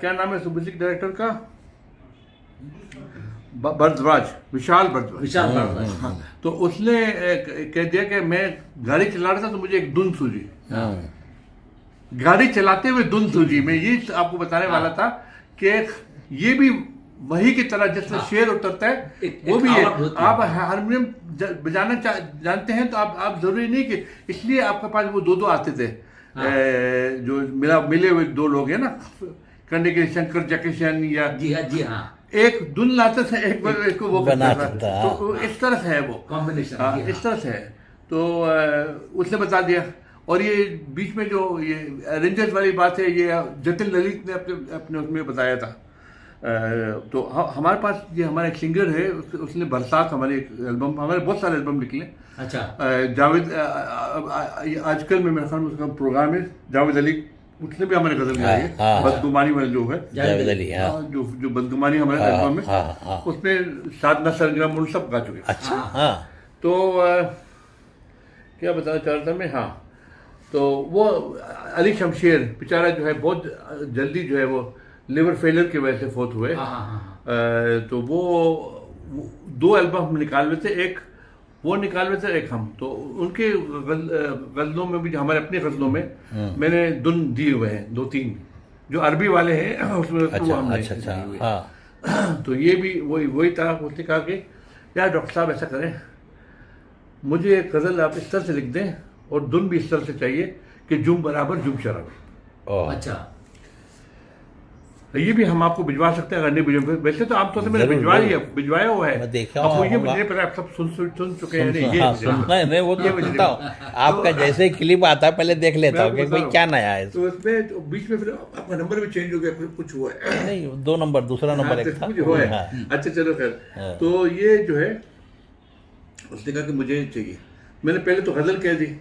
क्या नाम है म्यूजिक डायरेक्टर का, भरद्वाज, विशाल भरद्वाज। विशाल भारद्वाज। हाँ, तो उसने कह दिया कि मैं गाड़ी चला रहा था तो मुझे एक धुन सूझी, गाड़ी चलाते हुए धुन सूझी। मैं ये आपको बताने वाला था कि ये भी वही की तरह जिसमें शेर उतरता है वो भी है। आप हारमोनियम बजाना जानते हैं तो आप जरूरी नहीं कि इसलिए आपके पास वो दो आते थे। जो मिले हुए दो लोग हैं ना करने के, शंकर जयकिशन या जी हाँ जी हाँ एक धुन लाते थे, एक को वो बना करता था। सकता, तो इस तरह से है वो कॉम्बिनेशन। हाँ, इस तरह से है। तो उसने बता दिया। और ये बीच में जो ये अरेंजर्स वाली बात है ये जतिन ललित ने अपने उसमें बताया था। तो हमारे पास ये हमारा एक सिंगर है, उसने बरसात हमारे एल्बम, हमारे बहुत सारे एल्बम निकले। अच्छा जावेद आजकल में मेरे ख्याल में उसका प्रोग्राम है, जावेद अली, उसने भी हमारे गजल गाई है। हाँ, बदगुमानी वाले जो है जावेद अली, हाँ। जो बदगुमानी हमारे एल्बम में, उसमें साधना सरगम उन सब गा चुके। अच्छा हाँ। तो क्या बताना चाह रहा था मैं, हाँ तो वो अली शमशेर बेचारा जो है बहुत जल्दी जो है वो लिवर फेलियर की वजह से फौत हुए। हाँ हाँ हाँ तो वो दो एल्बम हम निकाल रहे थे, एक वो निकाल रहे थे एक हम। तो उनके गजलों में भी, हमारे अपने गजलों में मैंने धुन दिए हुए हैं दो तीन, जो अरबी वाले हैं उसमें वो हमने दिए हुए। हाँ। तो ये भी वही था। उसने कहा कि यार डॉक्टर साहब ऐसा करें, मुझे एक गजल आप इस तरह से लिख दें और धुन भी इस तरह से चाहिए कि जुम बराबर जुम शराब। अच्छा ये भी हम आपको भिजवा सकते हैं अगर नहीं भिजवा। वैसे तो आमतौर से मैंने भिजवाया हुआ है। मैं देखा अब वो ये होगा। मुझे पता है, आप सब सुन चुके हैं। नहीं, हाँ, ये सुनना है नहीं, वो तो ये मुझे सुनता हूँ। आपका जैसे क्लिप आता है पहले देख लेता हूँ कि भाई क्या नया है। तो उसमें तो बीच में फिर आपका नंबर भी चेंज हो गया, फिर कुछ हुआ है। नहीं, दो नंबर, दूसरा नंबर एक था। कुछ हुआ है। हाँ। अच्छा चलो खैर। तो ये जो है उसने कहा कि मुझे चाहिए। मैंने पहले तो गजल कह दी।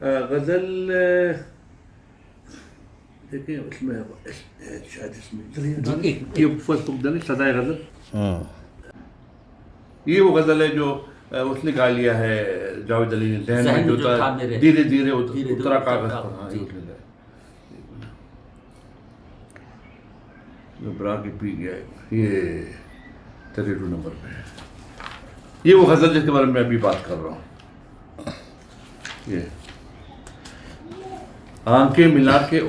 गजल देखिए उसमें शायद इसमें ये फर्स्ट बुक नहीं, सदाए गजल। ये वो गजल है जो उसने गा लिया है जावेद अली ने, जहन में जो था धीरे धीरे उतरा कागज पर। हाँ, ये उसने गाया। जो ब्रा के पी गया, ये 32 नंबर पे है। ये वो गजल जिसके बारे में मैं अभी बात कर रहा हूँ। ये आंखें मिला के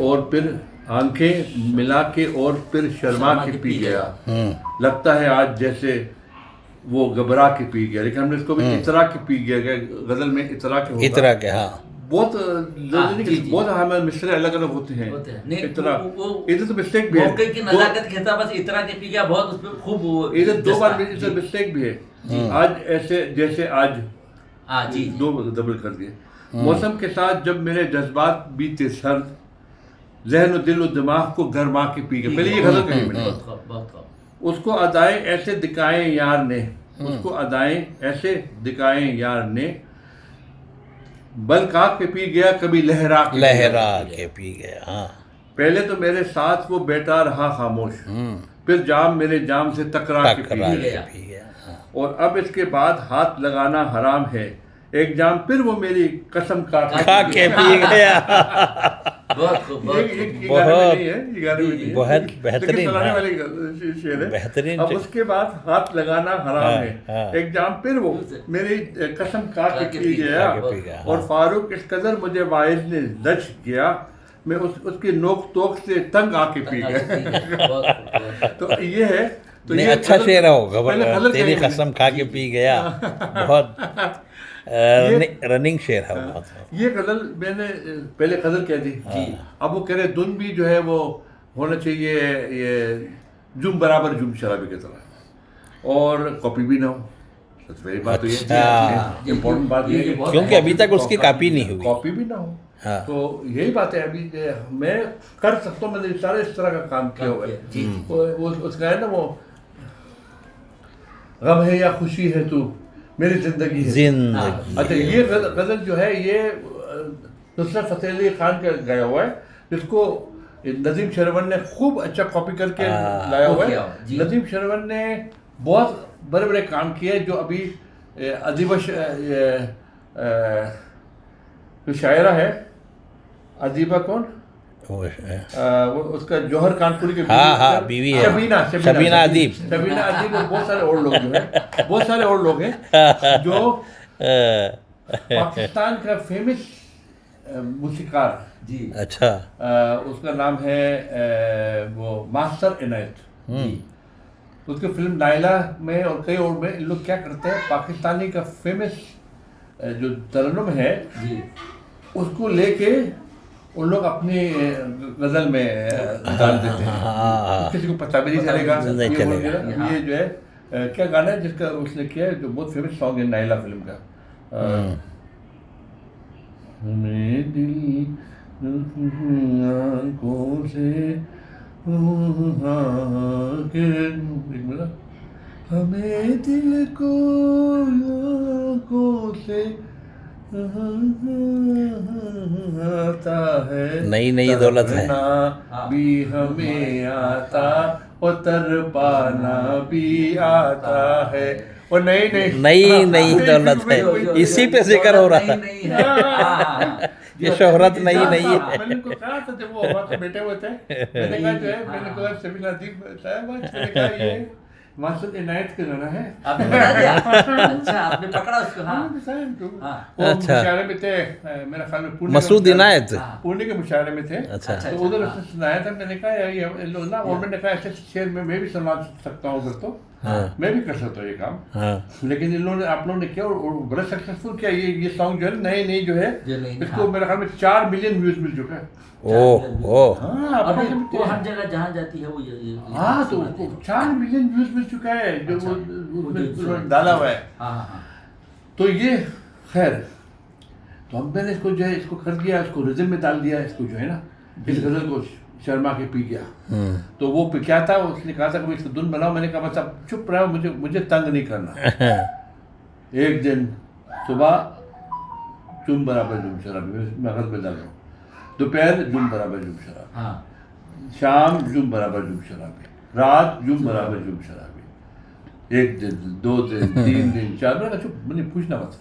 और फिर शर्मा के पी गया, लगता है आज जैसे वो घबरा के पी गया। लेकिन हमने इसको भी इतरा के पी गया, गजल में इतरा के होगा। इतरा के, हाँ। बहुत बहुत हमारे मिसरे अलग अलग होते हैं। इतरा इधर तो मिस्टेक भी है, मौके की नजाकत कहता बस इतरा के पी गया, बहुत उसमें खूब इधर दो बार मिस्टेक भी है। आज ऐसे जैसे आज, हाँ जी दो डबल कर दिए। मौसम के साथ जब मेरे जज्बात बीते सर्द, जहन और दिल और दिमाग को गरमा के पी गए। पहले ये गजल कही मैंने। उसको अदाएं ऐसे दिखाए यार ने, उसको अदाएं ऐसे दिखाए यार ने, बलका के पी गया कभी लहरा के पी गया। हाँ। पहले तो मेरे साथ वो बैठा रहा खामोश, फिर जाम मेरे जाम से टकरा के पी टकरा गया, के पी गया। हाँ। और अब इसके बाद हाथ लगाना हराम है, एक जाम फिर वो मेरी कसम खा के पी पी गया। बहुत खूब, बहुत ये खूब। गाने में नहीं है, ये गाने में नहीं है। बहुत लेकिन बेहतरीन, सुनाने हाँ। वाली शेर है। बेहतरीन अब शेर। उसके बाद हाथ लगाना हराम हाँ, है, हाँ। एक जाम फिर वो मेरी कसम खा के पी गया, खा के पी गया, और हाँ। फारूक इस कदर मुझे वाइज ने लच गया, मैं उसकी नोक तोक से तंग आके पी गया। बहुत खूब, बहुत खूब। तो ये है, तो नहीं, ये अच्छा गजल- शेर हो, पहले खबर गजल तेरी कही कसम खा के पी गया। बहुत रनिंग शेर है बहुत। मैंने। ये गजल मैंने पहले गजल कह दी जी, अब वो कह रहे धुन भी जो है वो होना चाहिए ये जुम बराबर जुम शराबी की तरह, और कॉपी भी ना हो। सबसे पहली बात तो ये अच्छा। इम्पोर्टेंट बात ये है, बहुत क्योंकि अभी तक उसकी कॉपी नहीं हुई। कॉपी भी ना हो। हाँ। तो यही बात है, अभी मैं कर सकता हूँ, मैंने सारे इस तरह का काम किया हुआ है। जी, वो उसका है ना वो, गम है या खुशी है तू मेरी जिंदगी है। जिंदगी। अच्छा, ये गजल जो है ये नुसरत फतेह अली खान का गाया हुआ है, जिसको नदीम शरवन ने खूब अच्छा कॉपी करके लाया हुआ किया, है। जी। नदीम शरवन ने बहुत बड़े बड़े काम किए, जो अभी अदीबा जो शायरा है, अदीबा कौन, वो वो उसका जौहर कानपुरी के हाँ, बीवी है। शबीना अदीब। शबीना अदीब और बहुत सारे और लोग जो है, बहुत सारे और लोग हैं जो पाकिस्तान का फेमस मूसीकार जी, अच्छा। उसका नाम है वो मास्टर इनायत जी। उसकी फिल्म नायला में और कई और में इन लोग क्या करते हैं, पाकिस्तानी का फेमस जो तरन्नुम है जी, उसको लेके उन लोग अपनी गजल में डाल देते हैं, किसी को पता भी नहीं चलेगा। नहीं ये बोल चलेगा। के ना, ये जो है क्या गाना है जिसका उसने किया है, जो बहुत फेमस सॉन्ग है नायला फिल्म का, हमें दिल आँखों से हमें दिल को आँखों से आता है, नई नई दौलत है। तरना भी हमें आता और तर पाना भी आता है, और नई नई नई दौलत है, इसी पे जिक्र हो रहा नहीं, है। नहीं है। ये शोहरत नई हाँ, नहीं है। मैंने उनको कहा था जब वो वहाँ पे बैठे हुए थे, मैंने कहा जो है, मैंने कहा शबीना अदीब साहब, मैंने कहा ये मास्टर इनायत का गाना है। आपने बता दिया? अच्छा, आपने पकड़ा उसको। हाँ, हाँ। वो अच्छा। मुशायरे में थे, मेरे ख्याल में पुणे मसूद इनायत। हाँ। पुणे के मुशायरे में थे। अच्छा। तो उधर उसने सुनाया था, मैंने कहा यार ये लोग ना, और मैंने कहा ऐसे शेर में मैं भी सुना सकता हूँ, फिर तो हाँ। मैं भी कर सकता हूँ ये काम। हाँ। लेकिन इन लोगों ने, आप लोगों ने किया और बड़ा सक्सेसफुल किया। ये सॉन्ग जो है नए नई जो है, जो नई, इसको हाँ। मेरे ख्याल में 4 मिलियन व्यूज मिल चुका है। ओह ओह। हाँ, और अपने वो हर जगह जहाँ जाती है वो ये हाँ, तो सुनाते उसको हैं। 4 मिलियन व्यूज मिल चुका है, जो अच्छा, वो वो उसमें जो उन्होंने डाला हुआ है। हाँ, हाँ, हाँ। तो ये खैर, तो हम मैंने इसको जो है इसको कर दिया, इसको रिज्म में डाल दिया, इसको जो है ना, इस गजल को शर्मा के पी गया। तो वो क्या था, उसने कहा था कि इसको धुन बनाओ, मैंने कहा बस अब चुप रहो, मुझे तंग नहीं करना। एक दिन सुबह जुम बराबर जुम शराबी, मैं गजल में डाल रहा हूँ, दोपहर जुम बराबर जुम शराबी, हाँ, शाम जुम बराबर जुम शराबी, रात जुम बराबर जुम शराबी, एक दिन, 2 दिन, 3 दिन, 4 दिन, चुप, मैंने पूछना मत।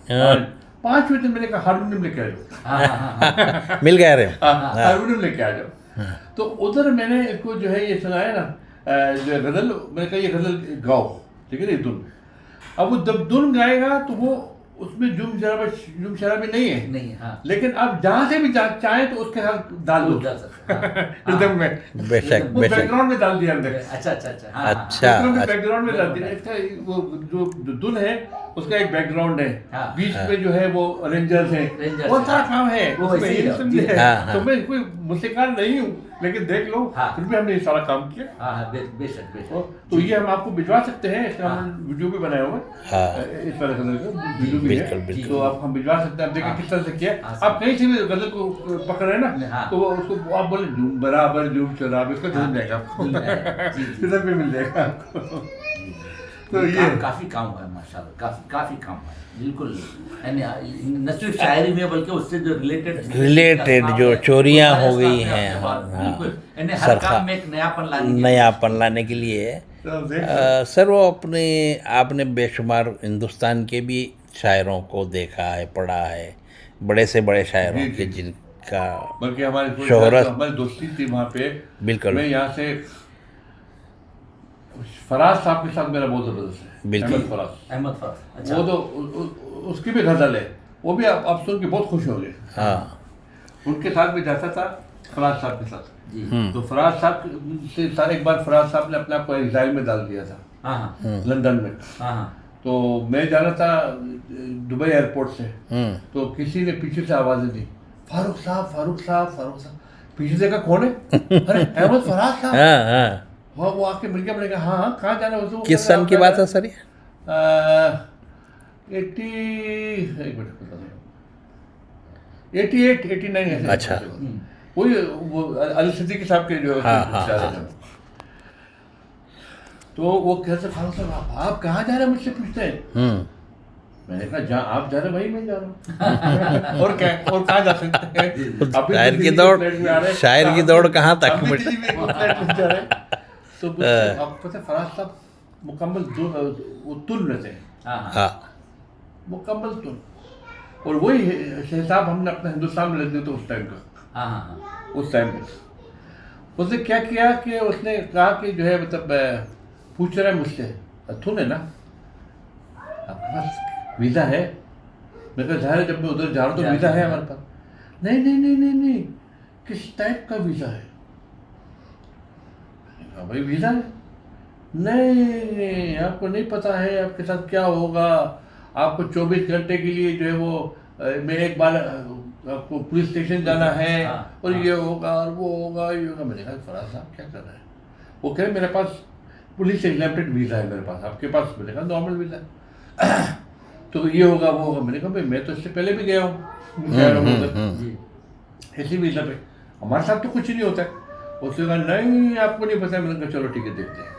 5वें दिन मैंने कहा हारमोनियम लेके आ जाओ। हाँ, हाँ, हाँ। मिल गया रे। हारमोनियम लेके आ जाओ। तो उधर मैंने इसको जो है ये सुनाया ना, जो गजल, मैंने कहा ये गजल गाओ, ठीक है ना, ये धुन। अब वो जब धुन गाएगा तो वो उसमें जुम शराबी नहीं है, नहीं, हाँ। लेकिन अब जहाँ से भी चाहे तो उसके साथ डाल दो डाल सकते हैं, हाँ। रिदम में, बेशक वो बेशक। बैकग्राउंड में डाल दिया अंदर। अच्छा, अच्छा, अच्छा, हाँ, हाँ, हाँ। अच्छा। बैकग्राउंड में डाल दिया। इसका वो जो धुन है उसका एक बैकग्राउंड है, हाँ। बीच में जो है वो अरेंजर्स है, Arrangers बहुत सारा हैं। काम है वो उसमें, वैसे ही ये है। समझे? जी। हाँ, हाँ। तो मैं कोई मूसीकार नहीं हूँ, लेकिन देख लो, हाँ। फिर भी हमने ये सारा काम किया। हाँ, हाँ, बेशक, बेशक। तो ये हम आपको भिजवा सकते हैं, इसका हाँ। हमने वीडियो भी बनाया हुआ है, हाँ। इस तरह का वीडियो भी बिल्कुल, है, बिल्कुल। तो आप हम भिजवा सकते हैं। आप देखिए हाँ। किस तरह से किया। हाँ, आप कहीं से भी गजल को पकड़ रहे हैं ना, हाँ। तो उसको आप बोले जुम बराबर जुम शराब, इसका जुम जाएगा आपको, जी, जी। किधर भी मिल जाएगा आपको। तो ये काफी काम हुआ है माशाल्लाह, काफी काम हुआ है बिल्कुल। यानी न सिर्फ शायरी में बल्कि उससे जो रिलेटेड जो चोरियां हो गई हैं, बिल्कुल, यानी हर सरखा काम में एक नयापन नयापन लाने के लिए तो देख सर वो आपने बेशुमार हिंदुस्तान के भी शायरों को देखा है, पढ़ा है, बड़े से बड़े शायरों के जिनका बल्कि हमारे शोहरत हमारी दोस्ती थी वहाँ पे। बिल्कुल मैं यहाँ से फराज साहब के साथ मेरा बहुत ज़बरदस्त है, बिल्कुल। अहमद फराज, अच्छा। वो तो उसकी भी गज़ल है, वो भी आप सुन के बहुत खुश हो गए। हाँ उनके साथ भी जाता था फराज साहब के साथ। जी तो फराज साहब से एक बार फराज साहब ने अपने आप को एग्जाइल में डाल दिया था हाँ हाँ लंदन में। हाँ हाँ तो मैं जाना था दुबई एयरपोर्ट से, हम्म तो किसी ने पीछे से आवाज़ें दी, फारूक साहब फारूक साहब फारूक साहब। पीछे से कहा कौन है? अरे अहमद फराज साहब। हाँ हाँ हाँ वो आके मिल गया, मैंने कहा हाँ हाँ कहाँ जाना है? वो किस सन की बात है सर ये? 88 89 ऐसे। अच्छा। वही वो अली सिद्दीकी साहब के जो हाँ, हाँ, शायर हाँ। हैं। तो वो कैसे फारूक साहब आप कहाँ जा रहे हैं मुझसे पूछते हैं। मैंने कहा जहाँ आप जा रहे हैं वही मैं जा रहा हूँ। और क्या और कहाँ जा सकते हैं? अभी शायर की दिल्ली के दौड़ फ्लैट में आ रहे हैं। शायर की दौड़ कहाँ तक अभी बेटा? दिल्ली में एक फ्लैट में जा रहे हैं। तो आपको पता है फराज साहब मुकम्मल वो तुल रहते हैं, हाँ हाँ हाँ मुकम्मल तुल। और वही हिसाब हमने अपने हिंदुस्तान में रख दिया तो उस टाइम का, हाँ हाँ उस टाइम में उसने क्या किया कि उसने कहा कि जो है मतलब पूछ रहा है मुझसे, थुन है ना आपके पास वीज़ा है? मैं कहा जाहिर है जब मैं उधर जा रहा हूँ तो वीज़ा है हमारे पास। नहीं नहीं नहीं नहीं नहीं किस टाइप का वीज़ा है? मैंने कहा भाई वीज़ा है। नहीं आपको नहीं पता है आपके साथ क्या होगा, आपको 24 घंटे के लिए जो है वो मैं एक बार आपको पुलिस स्टेशन जाना है और ये होगा और वो होगा ये होगा। मैंने कहा फराज साहब क्या कर रहे हैं? वो कहे मेरे पास पुलिस एग्जैम्प्टेड वीज़ा है मेरे पास, आपके पास? मैंने कहा नॉर्मल वीज़ा है। तो ये होगा वो होगा। मैंने कहा भाई मैं तो इससे पहले भी गया हूँ जी ऐसी वीज़ा पे, हमारे साथ तो कुछ ही नहीं होता है। उसने कहा नहीं आपको नहीं पता है। मैंने कहा चलो ठीक है देखते हैं।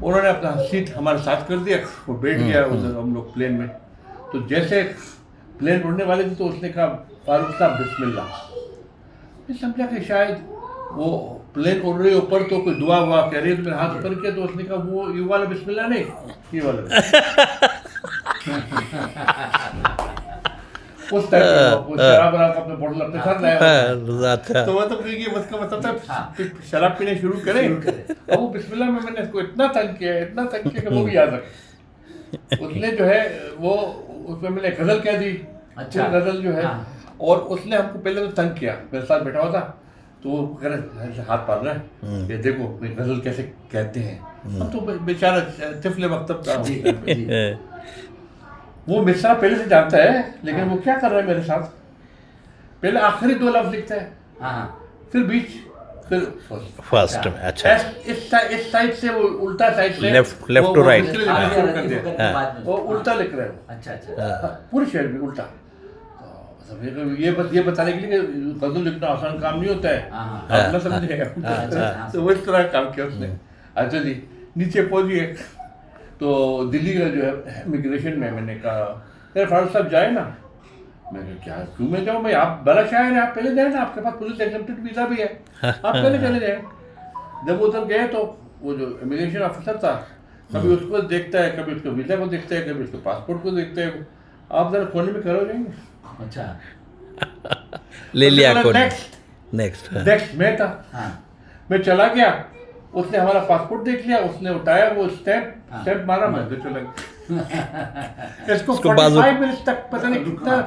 उन्होंने अपना सीट हमारे साथ कर दिया, वो बैठ गया उधर हम लोग प्लेन में। तो जैसे प्लेन उड़ने वाले थे तो उसने कहा फारूक साहब बिस्मिल्लाह। मैं समझा कि शायद वो प्लेन उड़ रही ऊपर तो कोई दुआ हुआ कह रही है, तो मेरा हाथ ऊपर किया तो उसने कहा वो ये वाला बिस्मिल्लाह नहीं ये वाला उस टाइप का शराब अपने बोतल अपने साथ लाया। अच्छा तो मतलब ये उसका मतलब था शराब पीने शुरू करें और वो बिस्मिल्लाह में मैंने इसको इतना तंग किया कि वो भी याद रखे। उसने जो है वो उसमें मैंने गज़ल कह दी। अच्छा। गज़ल जो है और उसने हमको पहले तो तंग किया, मेरे साथ बैठा हुआ था तो वो कह रहे ऐसे हाथ पार रहा है ये देखो गज़ल कैसे कहते हैं। हम तो बेचारा तिफले मकतब था, वो मिसरा पहले से जानता है लेकिन वो क्या कर रहा है मेरे साथ, पहले आखिरी 2 लफ्ज लिखता है हाँ फिर बीच फिर फर्स्ट में। अच्छा इस साइड से वो उल्टा साइड से लेफ्ट टू राइट। कर दिया वो उल्टा लिख रहे हो अच्छा अच्छा पूरे शेर में उल्टा। तो मतलब ये बताने के लिए कि गज़ल लिखना आसान काम नहीं होता है, आप ना समझे। तो वो इस तरह काम किया उसने। अच्छा जी नीचे पहुंचिए तो दिल्ली का जो है इमिग्रेशन में मैंने कहा अरे फारूक साहब जाए ना। मैंने कहा क्या क्यों मैं जाऊँ भाई, आप बड़ा शायर हैं आप पहले जाए ना, आपके पास पुलिस एग्जम्प्टेड वीज़ा भी है आप पहले चले जाए। जब उधर गए तो वो जो इमिग्रेशन ऑफिसर था कभी उसको देखता है कभी उसको वीज़ा को देखता है कभी उसको पासपोर्ट को देखता है। आप जरा कोने में करो जाएंगे। अच्छा ले लिया को नेक्स्ट नेक्स्ट मैं था हाँ मैं चला गया, उसने हमारा पासपोर्ट देख लिया, उसने उठाया वो स्टैम्प मारा, मैं तो चला गया। इसको 45 मिनट तक पता नहीं कितना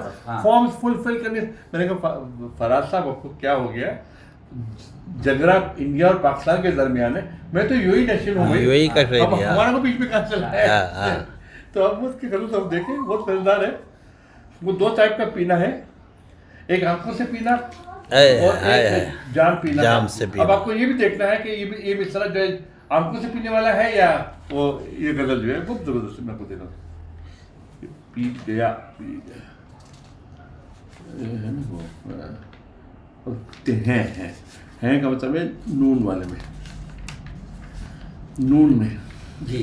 फॉर्म्स फुलफिल करने। मैंने कहा फराज साहब आपको क्या हो गया, झगड़ा इंडिया और पाकिस्तान के दरमियान है, मैं तो यूएई नेशनल हूँ, यूएई का अब हमारा को बीच में कहाँ चला है। तो अब उसकी गलत हम देखें बहुत मजेदार है। वो 2 टाइप का पीना है, एक आंखों से पीना और एक जाम पीना। जाम से पीना। अब आपको ये भी देखना है कि ये मिसरा जो है आंखों से पीने वाला है या वो ये गजल जो है बहुत जबरदस्त। मैं आपको देखा पी गया हैं का मतलब है नून वाले में, नून में जी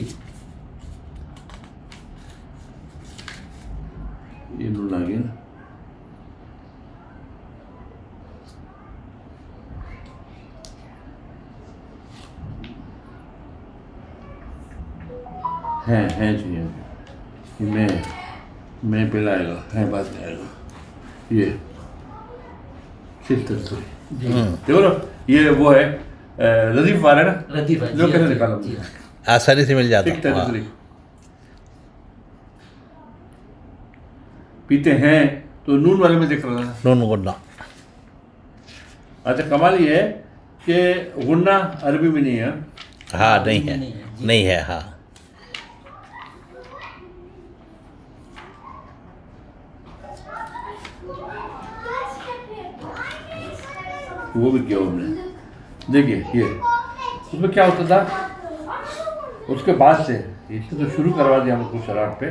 ये नून आ गया ना। है चाहिए ये मैं पिलाएगा है बाद में आएगा ये देखो ना ये वो है लतीफ वाला है ना लतीफ है, जो जी, कैसे जी, निकाला जी। मुझे आसानी से मिल जाता ठीक है। हाँ। तरीके पीते हैं तो नून वाले में देख रहा था। नून गुन्ना। अच्छा कमाल ये है कि गुन्ना अरबी में नहीं है। हाँ नहीं है, नहीं है, जी। नहीं है। हाँ वो भी किया हमने। देखिए ये उसमें क्या होता था उसके बाद से इसने तो शुरू करवा दिया हमको शराब पे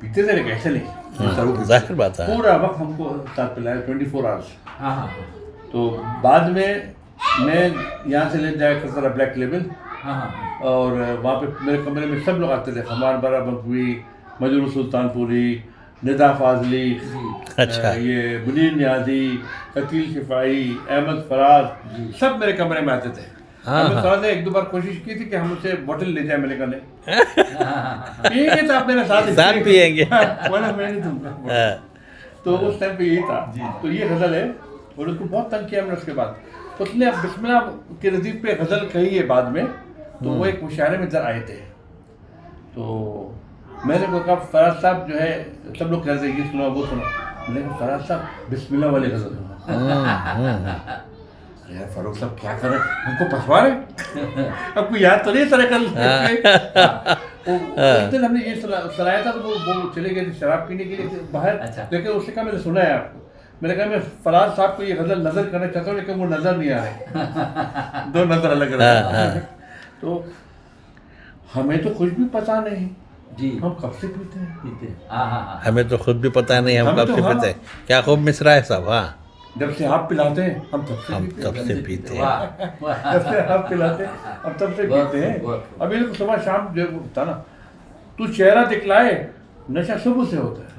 पीते थे लेकिन ऐसे नहीं सरू पीते। जाहिर बात है। पूरा वक्त हमको साथ पिलाया 24 आवर्स। हाँ हाँ तो बाद में मैं यहाँ से ले जाया करता था ब्लैक लेबल हाँ हाँ और वहाँ पे मेरे कमरे में सब लोग आते थे। हमार बरा बकवी, मजरूर सुल्तानपुरी, निदा फाजली, अच्छा। ये मुनीर नियाजी, कतील शिफाई, अहमद फराज सब मेरे कमरे में आते थे। हाँ, अहमद हाँ। फराज ने एक दो बार कोशिश की थी कि हम उसे बोतल ले जाए। मैंने कहा नहीं पिएंगे तो आप मेरे साथ ही साथ पिएंगे। वरना मैं नहीं दूंगा। हाँ। तो उस टाइम पे यही था। तो ये गजल है और उसको बहुत तंग किया मैंने उसके बाद। उसने अब बिस्मिल्लाह के रदीफ पे गजल कही है बाद में। तो वो एक मुशायरे में इधर आए थे तो मैंने को कहा फराज साहब जो है सब लोग कह रहे थे ये सुना वो सुना। मैंने कहा फराज साहब बिस्मिल्लाह वाले गजल सुना। अरे यार फारूक साहब क्या कर रहे हैं हमको फंसवा रहे आपको याद तो नहीं तरह कल उस दिन हमने ये सुनाया था तो वो चले गए थे शराब पीने के लिए बाहर। अच्छा। लेकिन उससे कहा मैंने सुना है आपको। मैंने कहा मैं फराज साहब को ये गजल नजर करना चाहता हूँ लेकिन वो नजर नहीं आ रहे दो नजर अलग अलग। तो हमें तो कुछ भी पता नहीं जी हम कब से पीते हैं। पीते हैं। हाँ हाँ हाँ हमें तो खुद भी पता नहीं हम हमें कब तो से हाँ। पीते हैं। क्या खूब मिसरा है सब। हाँ जब से आप पिलाते हैं हम तब से हम पीते तब हैं। से पीते हैं। वाह वाह। जब से आप पिलाते हैं हम तब से बहुत पीते खूब, हैं। बहुत खूब। अभी तो सुबह शाम जो होता ना तू चेहरा दिखलाए नशा सुबह से होता है।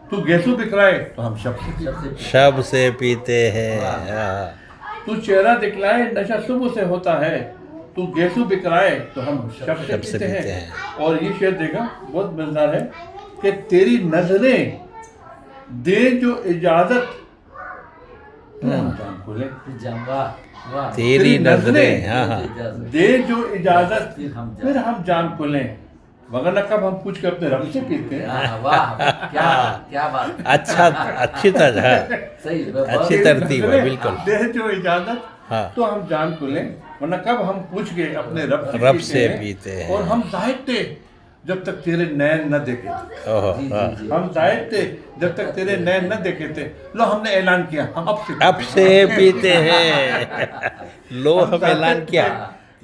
तू गेसू दिखलाए तो हम शब से पीते हैं। शब से पीते हैं। हाँ। तू चेहरा दिखलाए नशा सुबह से होता है। तू गेसू बिकराए तो हम शब से पीते हैं। और ये शेर देखा बहुत मजेदार है कि तेरी नजरें दे जो इजाजत तो हम जान खोले। वाह वाह। तेरी नजरें। हाँ हाँ दे जो इजाजत फिर हम जान- फिर हम जान खोलें वगरना कब हम पूछ के अपने रब से पीते हैं। हाँ, वाह क्या क्या बात। अच्छा अच्छी तरह है। सही बहुत- अच्छी तरतीब है बिल्कुल। दे जो इजाजत हाँ। तो हम जान खोलें वरना कब हम पूछ के अपने रब से पीते हैं। और हम जाहिद थे जब तक तेरे नैन न देखे थे। ओहो, जी, हाँ। जी, जी। हम जाहिद थे जब तक तेरे नैन न देखे थे। लो हमने ऐलान किया हम अब से पीते हैं। लो हम ऐलान किया।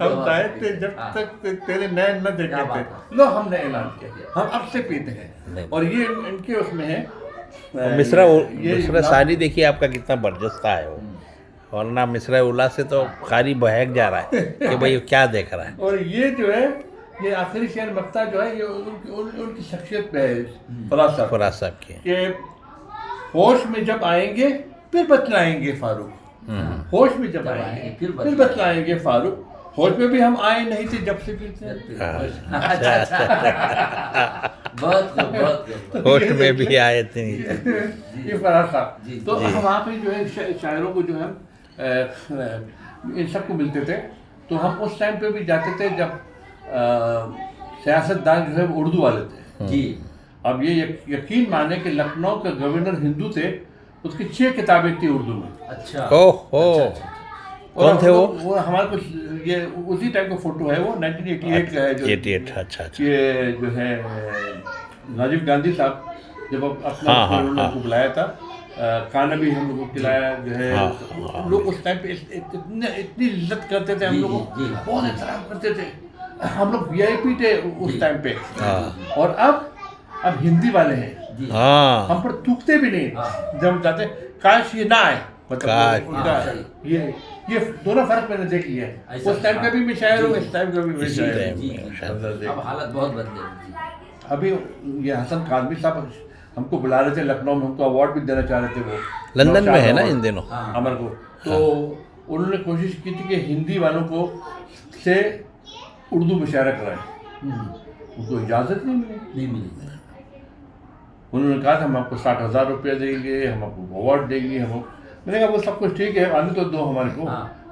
हम जाहिद थे जब हाँ। तक तेरे नैन न देखे क्या थे। बात लो हमने ऐलान किया हम अब से पीते हैं। नहीं। और ये इनके उसमें है मिसरा ये मिसरा शायरी देखिए आपका कितना बरजस्ता है वो। वरना मिसरा उला से तो खाली बहक जा रहा है कि भाई क्या देख रहा है। और ये जो है ये आखिरी शेर मक्ता जो है ये उनकी शख्सियत पे है फराज साहब फराज साहब की। कि होश में जब आएंगे फिर बतलाएंगे फारूक। होश में जब आएंगे फिर बतलाएंगे फारूक। होश में भी हम आए नहीं थे जब से पीते हैं। अच्छा अच्छा बहुत खूब, बहुत खूब। होश में भी आए थे। ये फराज साहब जी, तो जी। हम वहाँ पे जो है शायरों को जो है इन सबको मिलते थे। तो हम उस टाइम पे भी जाते थे जब सियासतदान जो है वो उर्दू वाले थे। जी अब ये यकीन माने कि लखनऊ का गवर्नर हिंदू थे उसकी 6 किताबें थी उर्दू में। अच्छा ओहो कौन थे वो? वो हमारे कुछ ये उसी टाइम का फोटो है वो 1988 का है जो 88। अच्छा अच्छा। ये जो है राजीव गांधी साहब जब अपना हाँ, हाँ, उन्होंने हाँ। उनको बुलाया था खाना भी हम लोग को खिलाया जो है। हाँ, हम लोग उस टाइम पे इतनी इज्जत करते थे हम जी, लोग जी, जी। बहुत एहतराम करते थे। हम लोग VIP थे उस टाइम पे। हाँ। और अब हिंदी वाले हैं जी हाँ हम पर थूकते भी नहीं हाँ। जब हम जाते काश ये ना आए काश। मतलब उनका हाँ, सही। ये दोनों फर्क मैंने देख लिया है। ऐसा, उस टाइम का भी मैं शायर हूँ जी, इस टाइम का भी मैं इसी शायर टाइम हूँ। जी। में शायद। अब हालत बहुत बदले जी। अभी ये हसन काजमी साहब हमको बुला रहे थे लखनऊ में, हमको अवार्ड भी देना चाह रहे थे वो, लंदन में है ना award, इन दिनों। अमर को। तो उन्होंने कोशिश की थी कि हिंदी वालों को से उर्दू मुशायरा कराएं, उनको इजाज़त नहीं मिली। उन्होंने कहा था हम आपको 60,000 रुपया देंगे, हम आपको अवार्ड देंगे, हम। मैंने कहा वो सब कुछ ठीक है, आने तो दो हमारे को,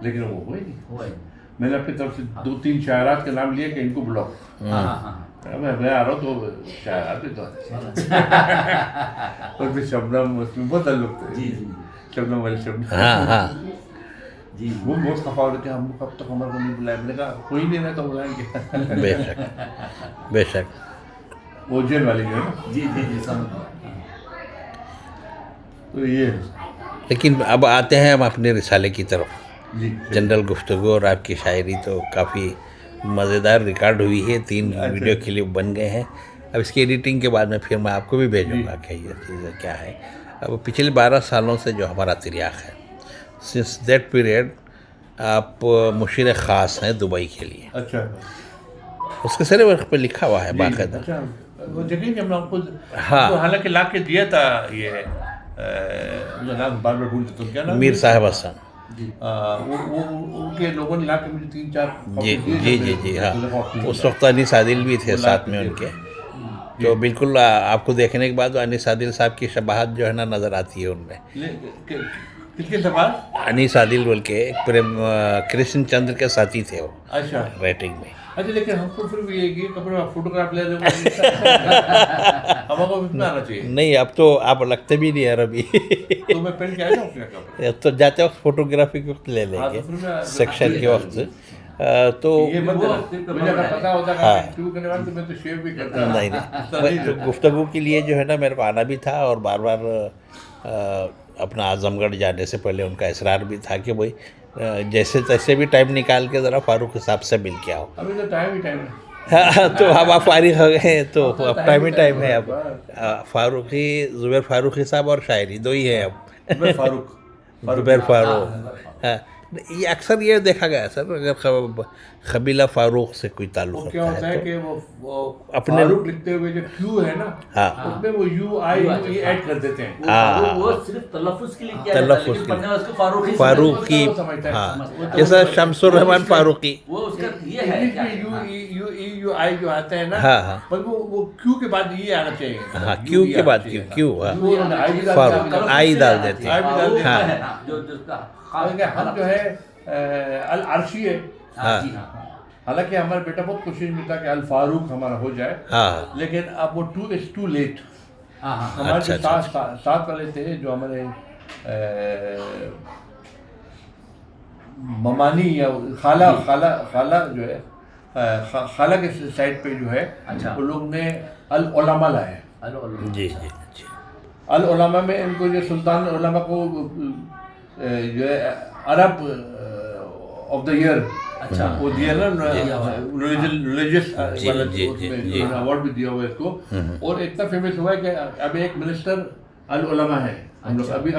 लेकिन वो हुआ ही नहीं। मैंने अपनी तरफ से 2-3 शायरात के नाम लिए कि इनको बुलाओ। मैं आ रहा हूँ तो शायरात भी तो और फिर शबनम, उसमें बहुत ताल्लुक थे, शबनम वाले शबनम। वो बहुत खफा हो रहे थे, हम कब तक हमारे को नहीं बुलाया। मैंने कहा कोई नहीं रहा तो बुलाएंगे। बेशक बेशक। वो जेल वाली जो है ना। जी समझ। तो ये लेकिन अब आते हैं हम अपने रिसाले की तरफ। जी जनरल गुफ्तगू और आपकी शायरी तो काफ़ी मज़ेदार रिकॉर्ड हुई है, 3 वीडियो क्लिप बन गए हैं। अब इसकी एडिटिंग के बाद में फिर मैं आपको भी भेजूंगा कि ये चीज़ें क्या है। अब पिछले 12 सालों से जो हमारा तिरियाक है, सिंस दैट पीरियड आप मुशीर ख़ास हैं दुबई के लिए। अच्छा। उसके सारे वर्क पे लिखा हुआ है बाकायदा। अच्छा, वो जगह हमने आपको हाँ। हालांकि ला के दिया था ये जो नाम बार बार भूलते तो क्या नाम, मीर साहब हसन। वो उनके लोगों ने ला के मुझे 3-4 जी हाँ। उस वक्त अनीस आदिल भी थे साथ में उनके। तो बिल्कुल आपको देखने के बाद अनीस आदिल साहब की शबाहत जो है ना नज़र आती है उनमें। किसके सवाल? अनीस आदिल बोल के प्रेम कृष्ण चंद्र के साथी थे वो। अच्छा। राइटिंग में। अच्छा, लेकिन हमको फिर भी ये कपड़े में फोटोग्राफ ले रहे हमको इतना आना चाहिए। नहीं, अब तो आप लगते भी नहीं यार अभी। तो मैं पहन के आ जाऊँ क्या कपड़े? अब तो जाते वक्त फोटोग्राफी के वक्त ले लेंगे, सेक्शन के वक्त। तो ये मुझे अगर पता होता कि शुरू करने वाले तो मैं तो शेव भी करता। नहीं तो गुफ्तगू के लिए जो है ना मेरे को आना भी था, और बार बार अपना आजमगढ़ जाने से पहले उनका इसरार भी था कि भाई जैसे तैसे भी टाइम निकाल के ज़रा फारूक साहब से मिल के आओ। अभी तो टाइम ही टाइम है। तो अब आप फारिग हो गए तो अब टाइम ही टाइम है। अब फारूकी, ज़ुबैर फारूकी साहब और शायरी 2 ही है अब। ज़ुबैर फारूक। हाँ, ये अक्सर ये देखा गया सर, अगर कबीला फारूक से कोई ताल्लुक क्या होता है कि वो अपने फारूक लिखते हुए जो क्यू है ना, उसमें वो UIE ऐड कर देते हैं। वो सिर्फ तलफ़ुज़ के लिए किया जाता है, लेकिन पढ़ने वाले उसको फारूकी। हाँ, जैसा शम्सुर रहमान फारूकी, वो उसका ये है क्या? UI जो आता है ना, हाँ। पर वो क्यू के बाद ये आना चाहिए। हाँ, क्यू के बाद क्यू फारूक आई डाल देते हैं। हाँ, हम जो है अल अर्शी है। हाँ। हालांकि हमारा बेटा बहुत कोशिश में था कि अल फारूक हमारा हो जाए। हाँ। लेकिन अब वो टू लेट। हमारे अच्छा, जो साथ वाले थे, जो हमारे ममानी या खाला जो है, खाला के साइड पे जो है, वो लोग ने अल उलमा लाए। जी। अल उलमा में इनको जो सुल्तान उलमा को जो है अरब ऑफ द ईयर वो दिया ना, रिलीजियस अवार्ड भी दिया हुआ है इसको। और इतना फेमस हुआ है कि अब एक मिनिस्टर अल उलमा है हम लोग अभी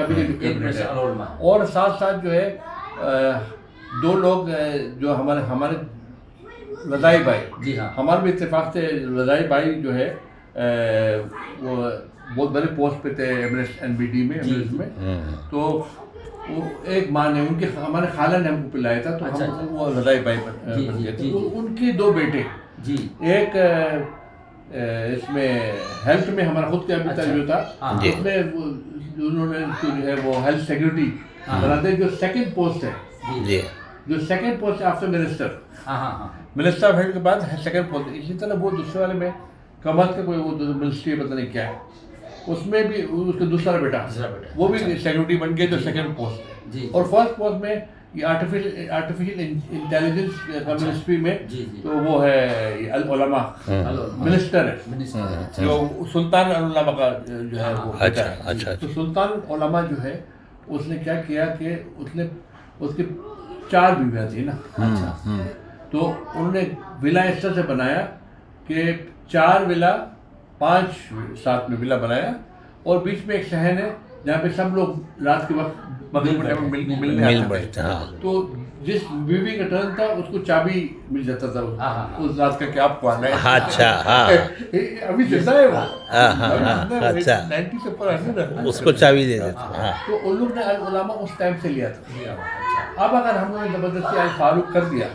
के। और साथ साथ जो है 2 लोग जो हमारे रज़ाई भाई, हमारे भी इत्तेफाक से रज़ाई भाई जो है वो बहुत बड़े पोस्ट पे थे NBD में। तो वो एक माँ ने उनके हमारे खाला ने हमको पिलाया था, तो हम वो रज़ाई भाई बन गए थे। तो उनके 2 बेटे, एक इसमें हेल्थ में हमारा खुद का अभी जो था, उसमें उन्होंने जो है वो हेल्थ सिक्योरिटी बनाते, जो सेकंड पोस्ट है, जो सेकंड पोस्ट है आफ्टर मिनिस्टर ऑफ हेल्थ के बाद सेकंड पोस्ट। इसी तरह वो दूसरे वाले में कमर के कोई वो मिनिस्ट्री पता नहीं क्या है, उसमें भी उसका दूसरा बेटा वो भी सिक्योरिटी बन गया, जो सेकंड पोस्ट है। और फर्स्ट पोस्ट में ये आर्टिफिशियल इंटेलिजेंस का मिनिस्ट्री में, तो वो है अल उलमा मिनिस्टर है, जो सुल्तान अल उलमा का जो है वो बेटा है। तो सुल्तान उलमा जो है उसने क्या किया कि उसके 4 बीवियाँ थी ना। तो उन्होंने विला इस तरह से बनाया कि 4 विला 5 साथ में विला बनाया, और बीच में एक सहन है जहाँ पे सब लोग रात के वक्त मगरिब के टाइम में मिलने मिल आते थे। बैठते, हाँ। तो जिस बीवी का टर्न था उसको चाबी मिल जाता था हाँ। उस रात का कि आपको आना है। हाँ, अच्छा, हाँ। अभी जैसा है वो। हाँ, अच्छा। 90 से ऊपर आने ना। उसको चाबी दे देते, हाँ। तो उन लोग ने अल उलमा उस टाइम से लिया था। अब अगर हम लोगों ने ज़बरदस्ती अल फारूक कर दिया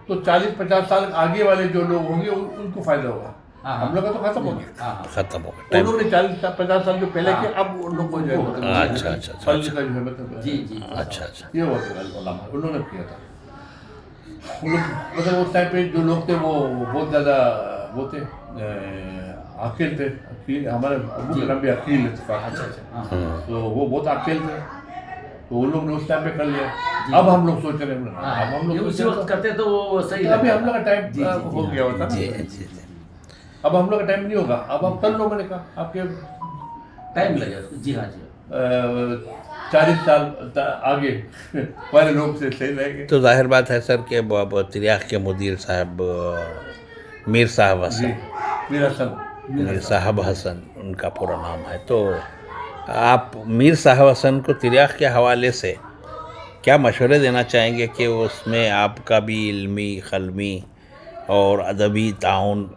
तो 40-50 साल आगे वाले जो लोग होंगे उनको फ़ायदा होगा। हम लोग का तो खत्म हो गया। खत्म हो उन लोगों ने 40-50 साल जो पहले किया, अब उन लोग को जो है मतलब अच्छा, अच्छा, अच्छा, फर्ज का जो है मतलब जी जी अच्छा, अच्छा। ये हुआ था अल उलमा, उन्होंने किया था। उन लोग मतलब उस टाइम पे जो लोग थे वो बहुत ज़्यादा वो थे, अकील थे। अकील हमारे अबू का नाम भी अकील इत्तेफाक। अच्छा अच्छा तो वो बहुत अकेले थे, तो उन लोग ने उस टाइम पे कर लिया। अब हम लोग सोच रहे हैं, अब हम ये लोग उसी वक्त करते तो वो सही अभी लगता हम लोग का था। टाइम जी, जी, हो जी, गया होता जी, ना। जी, जी। अब हम लोग का टाइम नहीं होगा, अब आप कर लो। मैंने कहा आपके टाइम लगेगा उसको। जी हाँ जी 40 साल आगे वाले लोग से सही रहेंगे। तो जाहिर बात है सर कि तिरयाख के मुदीर साहब मीर साहब जी हसन, मेरा सन मीर साहब हसन उनका पूरा नाम है। तो आप मीर साहब हसन को तिरयाख के हवाले से क्या मशवरे देना चाहेंगे कि उसमें आपका भी इल्मी, क़लमी और अदबी ताउन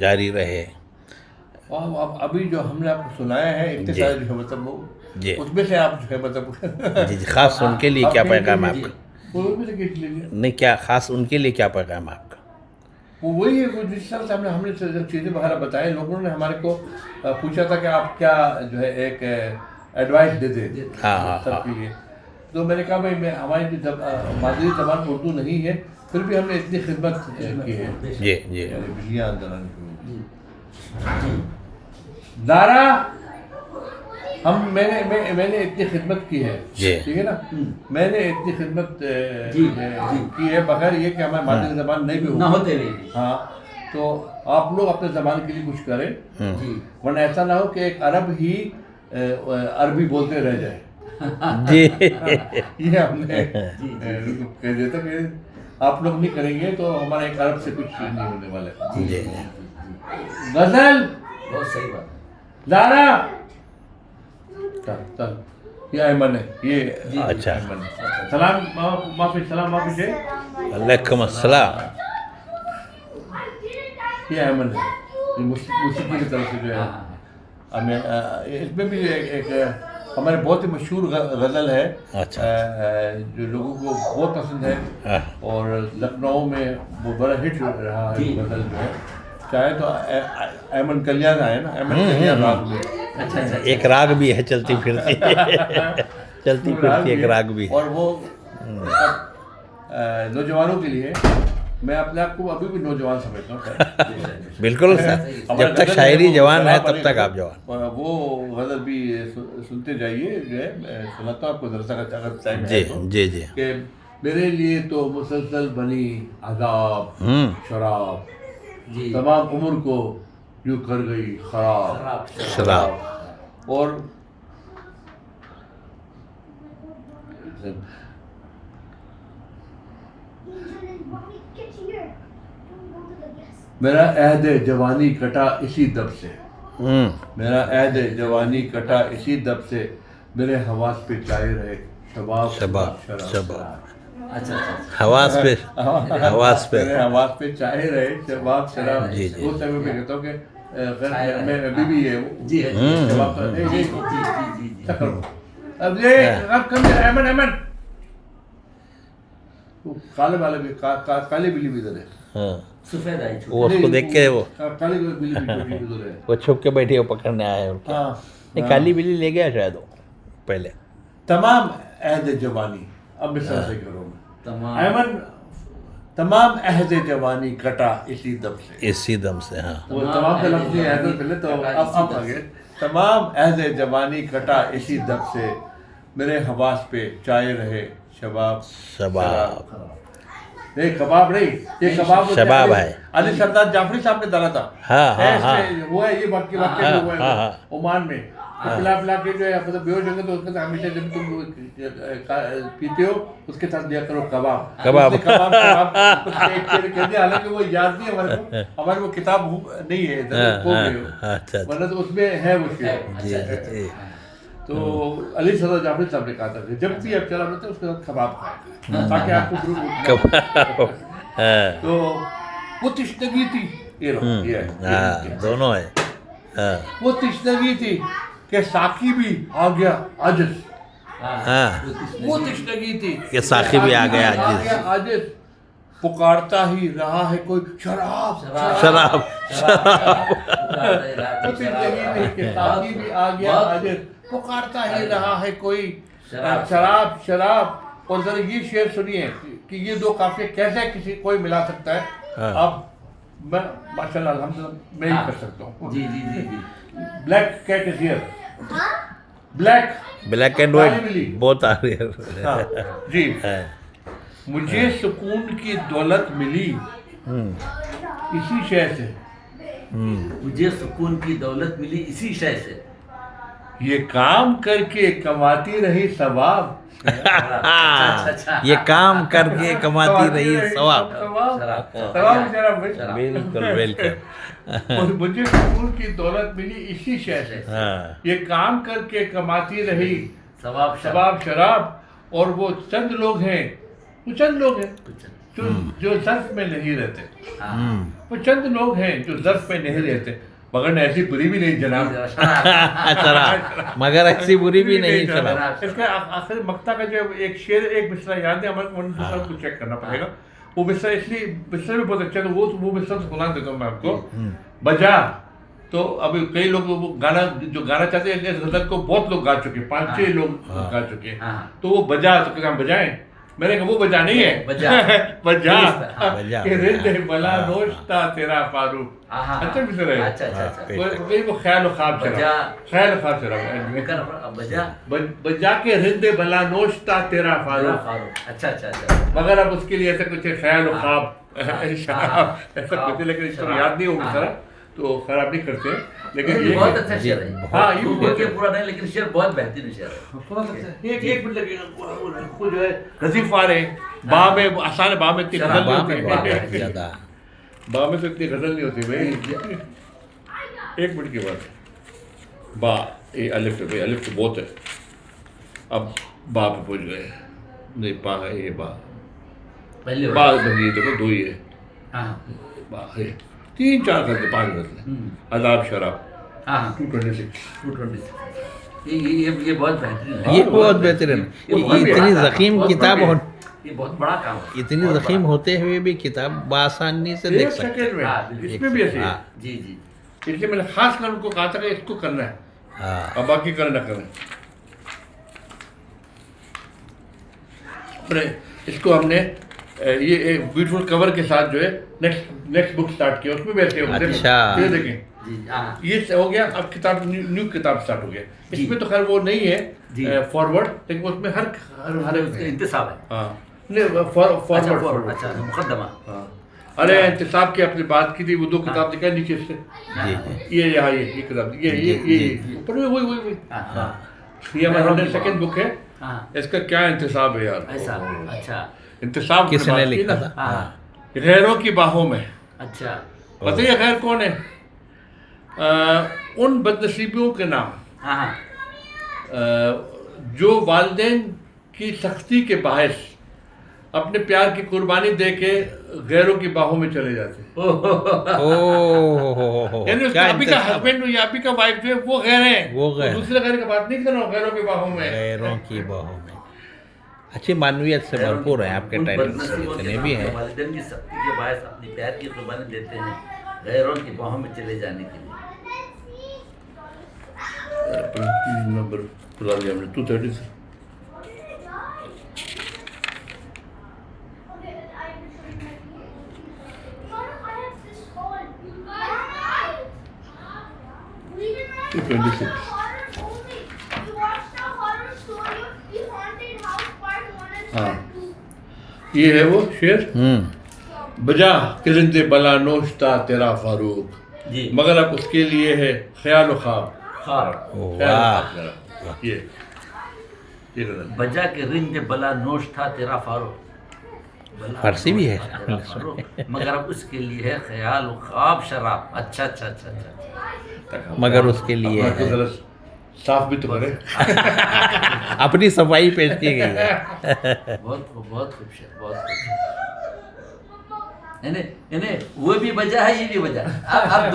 जारी रहे? और अब अभी जो हमने आपको सुनाया है इतने जी। सारे जो है मतलब जी। वो उसमें से आप जो है मतलब जी, ख़ास उनके लिए क्या आप पैगाम है देख आपका? लीजिए, वो उसमें से खींच लीजिए। नहीं, क्या ख़ास उनके लिए क्या पैगाम है आपका? वो वही है, वो जिस तरह से हमने जब चीज़ें वगैरह बताई, लोगों ने हमारे को पूछा था कि आप क्या जो है एक एडवाइस दे दे हाँ, हाँ, सबके लिए। तो मैंने कहा भाई मैं हमारी जो मादरी ज़बान उर्दू नहीं है, फिर भी हमने इतनी खिदमत की है। जी, जी। यानी बिजलियाँ अंदर आने की। दारा मैंने इतनी खिदमत की है, जी। ठीक है ना। मैंने इतनी खिदमत जी, की है बगैर ये कि हमारी मादरी ज़बान नहीं भी ना हो। होते हुए। हाँ, तो आप लोग अपने ज़बान के लिए कुछ करें, जी वरना ऐसा ना हो कि एक अरब ही अरबी बोलते रह जाए। जी। ये हमने कह दिया था कि आप लोग नहीं करेंगे तो हमारा एक अरब से कुछ नहीं होने वाला है। जी। गजल बहुत सही बात है। दारा चल ये अयमन है, ये अच्छा। अयमन है। सलाम माफी से अलैकुम अस्सलाम। ये अयमन है, ये मुसीकी की तरफ से जो है हमें इसमें भी एक हमारे बहुत ही मशहूर गज़ल है। अच्छा। जो लोगों को बहुत पसंद है हाँ। और लखनऊ में वो बड़ा हिट रहा है गज़ल जो है। चाहे तो अयमन कल्याण आए ना, अयमन कल्याण राग में। अच्छा अच्छा एक राग भी है चलती फिरती चलती फिरती एक राग भी है। और वो नौजवानों के लिए, मैं अपने आप को अभी भी नौजवान समझता हूँ। बिल्कुल सर, जब तक शायरी जवान है तब तक आप जवान। और वो गज़ल भी सुनते जाइए, जो है मैं सुनाता हूँ आपको जरा सा अगर टाइम जी, है तो। जी, जी। कि मेरे लिए तो मुसलसल बनी अज़ाब शराब, जी तमाम उम्र को यूँ कर गई खराब शराब। और मेरा अहद जवानी कटा इसी दब से, मेरा अहद जवानी कटा इसी दब से, मेरे हवास पे चाहे रहे शबाब शबाब, शराब। शबाब। अच्छा अच्छा हवास पे, हवास पे। मेरे हवास पे चाहे रहे शबाब शराब। जी, जी। उस समय पे कहता हूँ कि मैं अभी भी ये जी है जी शबाब जी जी जी जी करो। अब ये अब कम अमन वो काले वाले भी काली बिल्ली भी इधर है। हाँ, सफेद आई वो उसको देख के वो काली बिल्ली भी इधर है। वो छुप के बैठी वो पकड़ने आया है उनके। हाँ, नहीं, काली बिल्ली ले गया शायद वो पहले। तमाम अहद जवानी, अब मैं सर से करूँ तमाम अमन, तमाम अहद जवानी कटा इसी दम से। इसी दम से, हाँ। वो तमाम का लफ्ज़ है तो पहले तो अब आ गए। तमाम अहद जवानी कटा इसी दब से, मेरे हवास पे चाहे रहे शबाब शबाब। ये कबाब नहीं, ये कबाब शबाब है। अली सरदार जाफरी साहब ने डाला था। हाँ, हाँ, ऐसे वो है, ये वाक्य हाँ, जो हुआ हाँ, है हाँ। ओमान में। तो पिला के जो है मतलब बेहोश होंगे तो उसके साथ हमेशा जब तुम पीते हो उसके साथ दिया करो कबाब। कबाब। उसने कबाब उसने एक शेर कह दिया, हालांकि वो याद नहीं हमारे वो किताब नहीं है इधर, खो गए हो। अच्छा, वरना तो उसमें है वो शेर। जी, जी। तो अली सदर जाफरी साहब ने कहा था कि जब भी आप चला बनते उसके साथ कबाब खाएं ताकि आपको हाँ, तो वो तिश्नगी थी, ये लो, ये है, हाँ, दोनों है। हाँ, वो तिश्नगी थी कि साकी भी आ गया आजिज़, हाँ, वो तिश्नगी थी कि साकी भी आ गया आजिज़। आजिज़, पुकारता ही रहा है कोई शराब शराब, वो तिश्नगी थी कि साकी भी आ गया आजिज़, पुकारता ही रहा है कोई शराब शराब। और जरा ये शेर सुनिए कि ये दो काफिले कैसे किसी कोई मिला सकता है। हाँ। अब मैं माशाल्लाह अल्हम्दुलिल्लाह मैं ही कर सकता हूँ। जी जी जी जी। Black cat is here, black black and काली वाइट मिली। बहुत आ रही है। हाँ, जी। हाँ, मुझे सुकून की दौलत मिली इसी शय से, मुझे सुकून की दौलत मिली इसी शय से, ये काम करके कमाती रही सवाब, अच्छा। ये काम करके कमाती रही सवाब। सवाब बिल्कुल बिल्कुल। और मुझे सुकून की दौलत मिली इसी शय से, हाँ, ये काम करके कमाती रही सवाब शबाब शराब। और वो चंद लोग हैं, वो चंद लोग हैं जो ज़र्फ में नहीं रहते, वो चंद लोग हैं जो ज़र्फ में नहीं रहते, मगर ऐसी बुरी भी नहीं जनाब। शराब, मगर ऐसी बुरी भी नहीं शराब। इसका आखिर मक्ता का जो एक शेर, एक मिसरा याद है हमें, को चेक करना पड़ेगा। वो मिसरा इसलिए मिसरा भी बहुत अच्छा है, तो वो मिसरा सुना देता हूँ मैं आपको। बजा तो अभी कई लोग वो गाना जो गाना चाहते हैं, इस गजल को बहुत लोग गा चुके, 5-6 लोग गा चुके हैं। तो वो बजा तो क्या बजाएं, मैंने कहा वो बजा नहीं है, बजा बजा बजा। कि रिद बला नोश्ता तेरा फारूक। अच्छा मिसरा है। अच्छा। वो ख्याल और ख्वाब शराब, ख्याल और ख्वाब शराब। बजा बजा के रिद बला नोश्ता तेरा फारूक। अच्छा। मगर अब उसके लिए ऐसा कुछ है, ख्याल और ख्वाब शराब ऐसा कुछ है, लेकिन इसको याद नहीं होगा सर, तो खराब नहीं करते। लेकिन ये बहुत अच्छा शेर है। हाँ, ये बहुत पूरा नहीं, लेकिन शेर बहुत बेहतरीन शेर है। एक मिनट लगेगा, उसको जो है गजीफ आ रहे बा में आसान है, बा में इतनी गजल बाप नहीं में बहुत होती, ज्यादा। बा में तो इतनी गजल नहीं होती भाई। एक मिनट के बाद बा, ये अलिफ है भाई, अलिफ तो बहुत है। अब बा पे पहुंच गए, नहीं पा है, ये बा पहले बा ये देखो दो ही है, हाँ बा है 3-4 गजल, 5 गजल। अदाब शराब 226। 226। ये बहुत बेहतरीन है। ये बहुत बेहतरीन। ये इतनी जखीम किताब हो, ये बहुत बड़ा काम है। इतनी जखीम होते हुए भी किताब बासानी से देख एक सकते सेकंड में, हाँ, बिल्कुल। इसमें भी ऐसे है। हाँ। जी जी। इसलिए मैंने खास कर उनको कहा था कि इसको करना है, हाँ, अब बाकी करना करें। इसको हमने ये एक ब्यूटीफुल कवर के साथ जो है नेक्स्ट बुक स्टार्ट किया, उसमें भी ऐसे होते हैं। अच्छा। ये देखें, जी हाँ ये हो गया। अब किताब न्यू किताब स्टार्ट हो गया। इसमें तो खैर वो नहीं जी। है फॉरवर्ड, लेकिन उसमें हर इंतसाब है। हाँ नहीं फॉरवर्ड। अच्छा मुकदमा। हाँ, अरे इंतसाब की आपने बात की थी, वो 2 किताब दिखा नीचे से, जी ये यहाँ ये किताब, ये ऊपर में वही हाँ ये हमारा सेकंड बुक है। हाँ इसका क्या इंतसाब है यार, ऐसा। अच्छा इंतसाब किसने लिखा था? हाँ गैरों की बाहों में। अच्छा। पता है गैर कौन है? उन बदनसीबियों के नाम हाँ जो वालिदैन की सख्ती के बायस अपने प्यार की कुर्बानी दे के गैरों की बाहों में चले जाते हैं। ओह, यानी उसका अभी का हस्बैंड या अभी का वाइफ जो है वो गैर है, वो गैर। दूसरे गैर की बात नहीं कर रहा हूँ, गैरों की बाहों में। गैरों की बाहों में अच्छी मानवियत से भरपूर है आपके टाइटल्स, जितने भी हैं। वालिदैन की सख्ती के बायस अपनी प्यार की कुर्बानी देते हैं गैरों की बाहों में चले जाने के लिए। नंबर बुला लिया हमने 230 से। हाँ, ये है वो शेर। बजा किरंदे बला नोश्ता तेरा फारूक, जी मगर अब उसके लिए है ख्याल और ख्वाब। वाह, ये बजा के रिंद बला नोश था तेरा फारूक, फारसी भी है। तेरा फारूक, मगर अब उसके लिए है ख्याल ख्वाब शराब। अच्छा अच्छा अच्छा अच्छा। मगर उसके लिए आपको है। जरा साफ भी तो करे। अपनी सफाई पेश की गई है। बहुत बहुत खूबसूरत, बहुत खूबसूरत। इन्हें वो भी बजा है, ये भी बजा। अब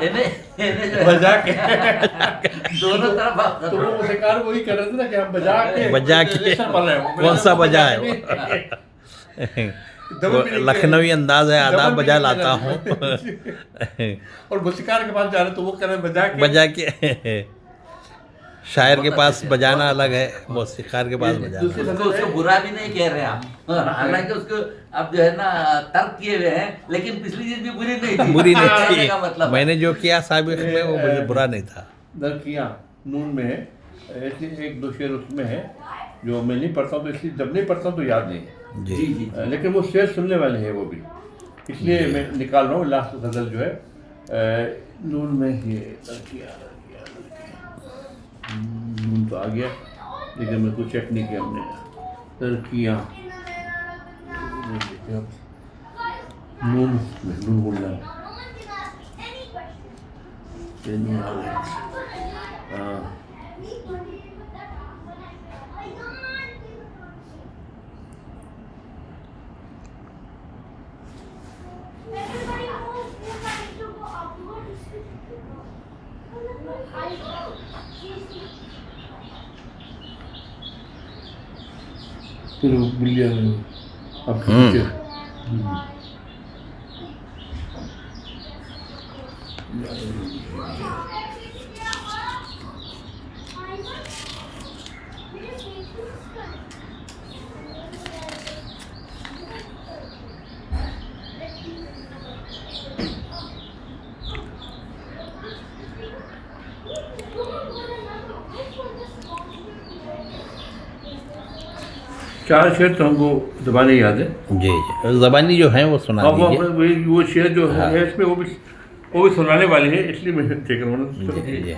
इन्हें जो बजा के दोनों तरफ आप तो वो शिकार वही कर रहे थे ना कि हम बजा के जश्न पा रहे हैं। कौन सा बजा है वो? वो लखनवी अंदाज है, आदाब बजा लाता हूँ। और वो शिकार के पास जा रहे तो वो कह रहे हैं बजा के। शायर के पास बजाना अलग है, वो शिकार के पास बजाना। उसको बुरा भी नहीं कह रहे हम, हालांकि उसको अब जो है ना तर्क किए हुए हैं, लेकिन पिछली चीज भी बुरी नहीं थी। बुरी नहीं कहने का थी, मतलब मैंने जो किया साबिक में वो मुझे बुरा नहीं था। लड़कियाँ नून में है, ऐसे एक दो शेर उसमें है जो मैं नहीं पढ़ता हूँ, तो इसलिए जब नहीं पढ़ता हूँ तो याद नहीं है। जी जी जी। लेकिन वो शेर सुनने वाले हैं वो भी, इसलिए मैं निकाल रहा हूँ। लास्ट गजल जो है नून में ये लड़कियाँ, नून तो आ गया लेकिन मेरे को चेक नहीं किया हमने। लड़कियाँ नून नून बोलना है, नून आ गया। हाँ फिर वो बिल्लियाँ अब चार शेर तो हमको ज़बानी याद है। जी जी, ज़बानी जो है वो सुना अब दीजिए। वो शेर जो है इसमें वो भी सुनाने वाली है, इसलिए मैं देख रहा हूँ। जी जी,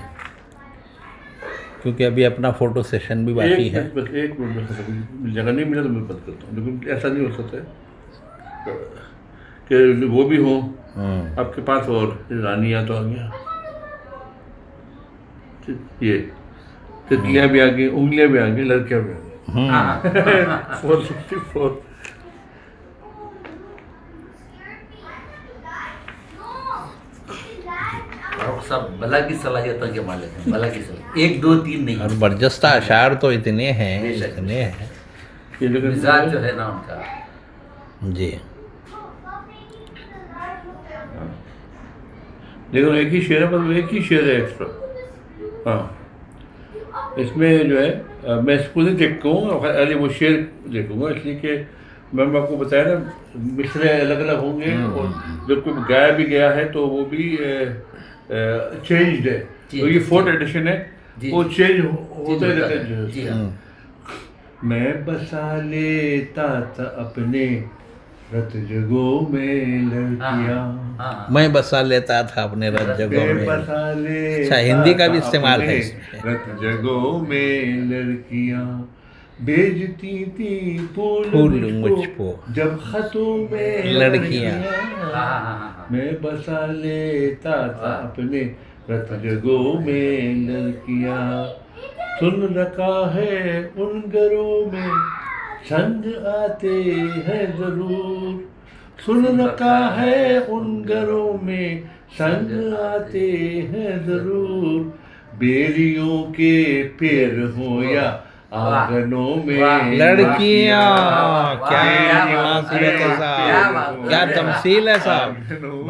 क्योंकि अभी अपना फोटो सेशन भी बाकी है। एक मिनट में जगह नहीं मिला तो मैं बंद करता हूँ, लेकिन ऐसा नहीं हो सकता है कि वो भी हो आपके पास और रानियाँ तो आ गया, ये तितलियाँ भी आ गई, उंगलियाँ भी आ गई, लड़कियाँ भी आ गई। 464 सब भला की सलाहियतों के मालिक हैं, भला की सलाहियत, 1 2 3 नहीं। और बरजस्ता अशार तो इतने हैं, इतने हैं। मिजाज जो है ना उनका। जी, लेकिन एक ही शेर है, पर एक ही शेर है एक्स्ट्रा। हाँ, इसमें जो है मैं इसको नहीं देखूँगा, अरे वो शेर देखूँगा, इसलिए कि मैंने आपको बताया ना मिसरे अलग अलग होंगे, और जब कोई गाया भी गया है तो वो भी चेंज्ड है। तो ये 4th एडिशन है, वो चेंज होते रहते हैं। मैं बसा लेता था अपने रत जगों में लड़कियाँ, मैं बसा लेता था अपने रत जगों में। बसा लेता अच्छा, हिंदी का भी इस्तेमाल है इसमें। रत जगों में लड़कियाँ भेजती थी फूल मुझको जब खतों में लड़कियाँ। मैं बसा लेता था अपने रत जगों में लड़कियाँ, सुन रखा है उन घरों में संग आते हैं जरूर, सुन रखा है उन घरों में संग आते हैं जरूर, बेरियों के पेड़ हो या आंगनों में लड़कियाँ। क्या मुनासिबत है साहब, क्या तमसील है साहब।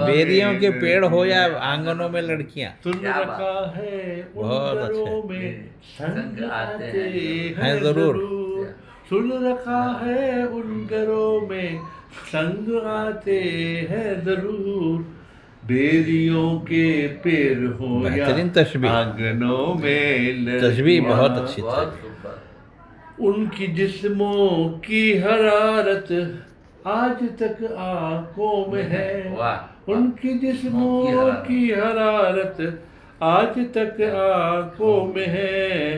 बेरियों के पेड़ हो या आंगनों में लड़कियाँ, सुन रखा है उन बहुत घरों अच्छे में संग आते हैं जरूर। सुन रखा है उन घरों में संग आते हैं जरूर, बेरियों के पेड़ हो या बेहतरीन तशबीह, आंगनों में तशबीह बहुत अच्छी बहुत थी। सुपर। उनकी जिस्मों की हरारत आज तक आंखों में है, वाह। उनकी जिस्मों की हरारत आज तक आंखों में है,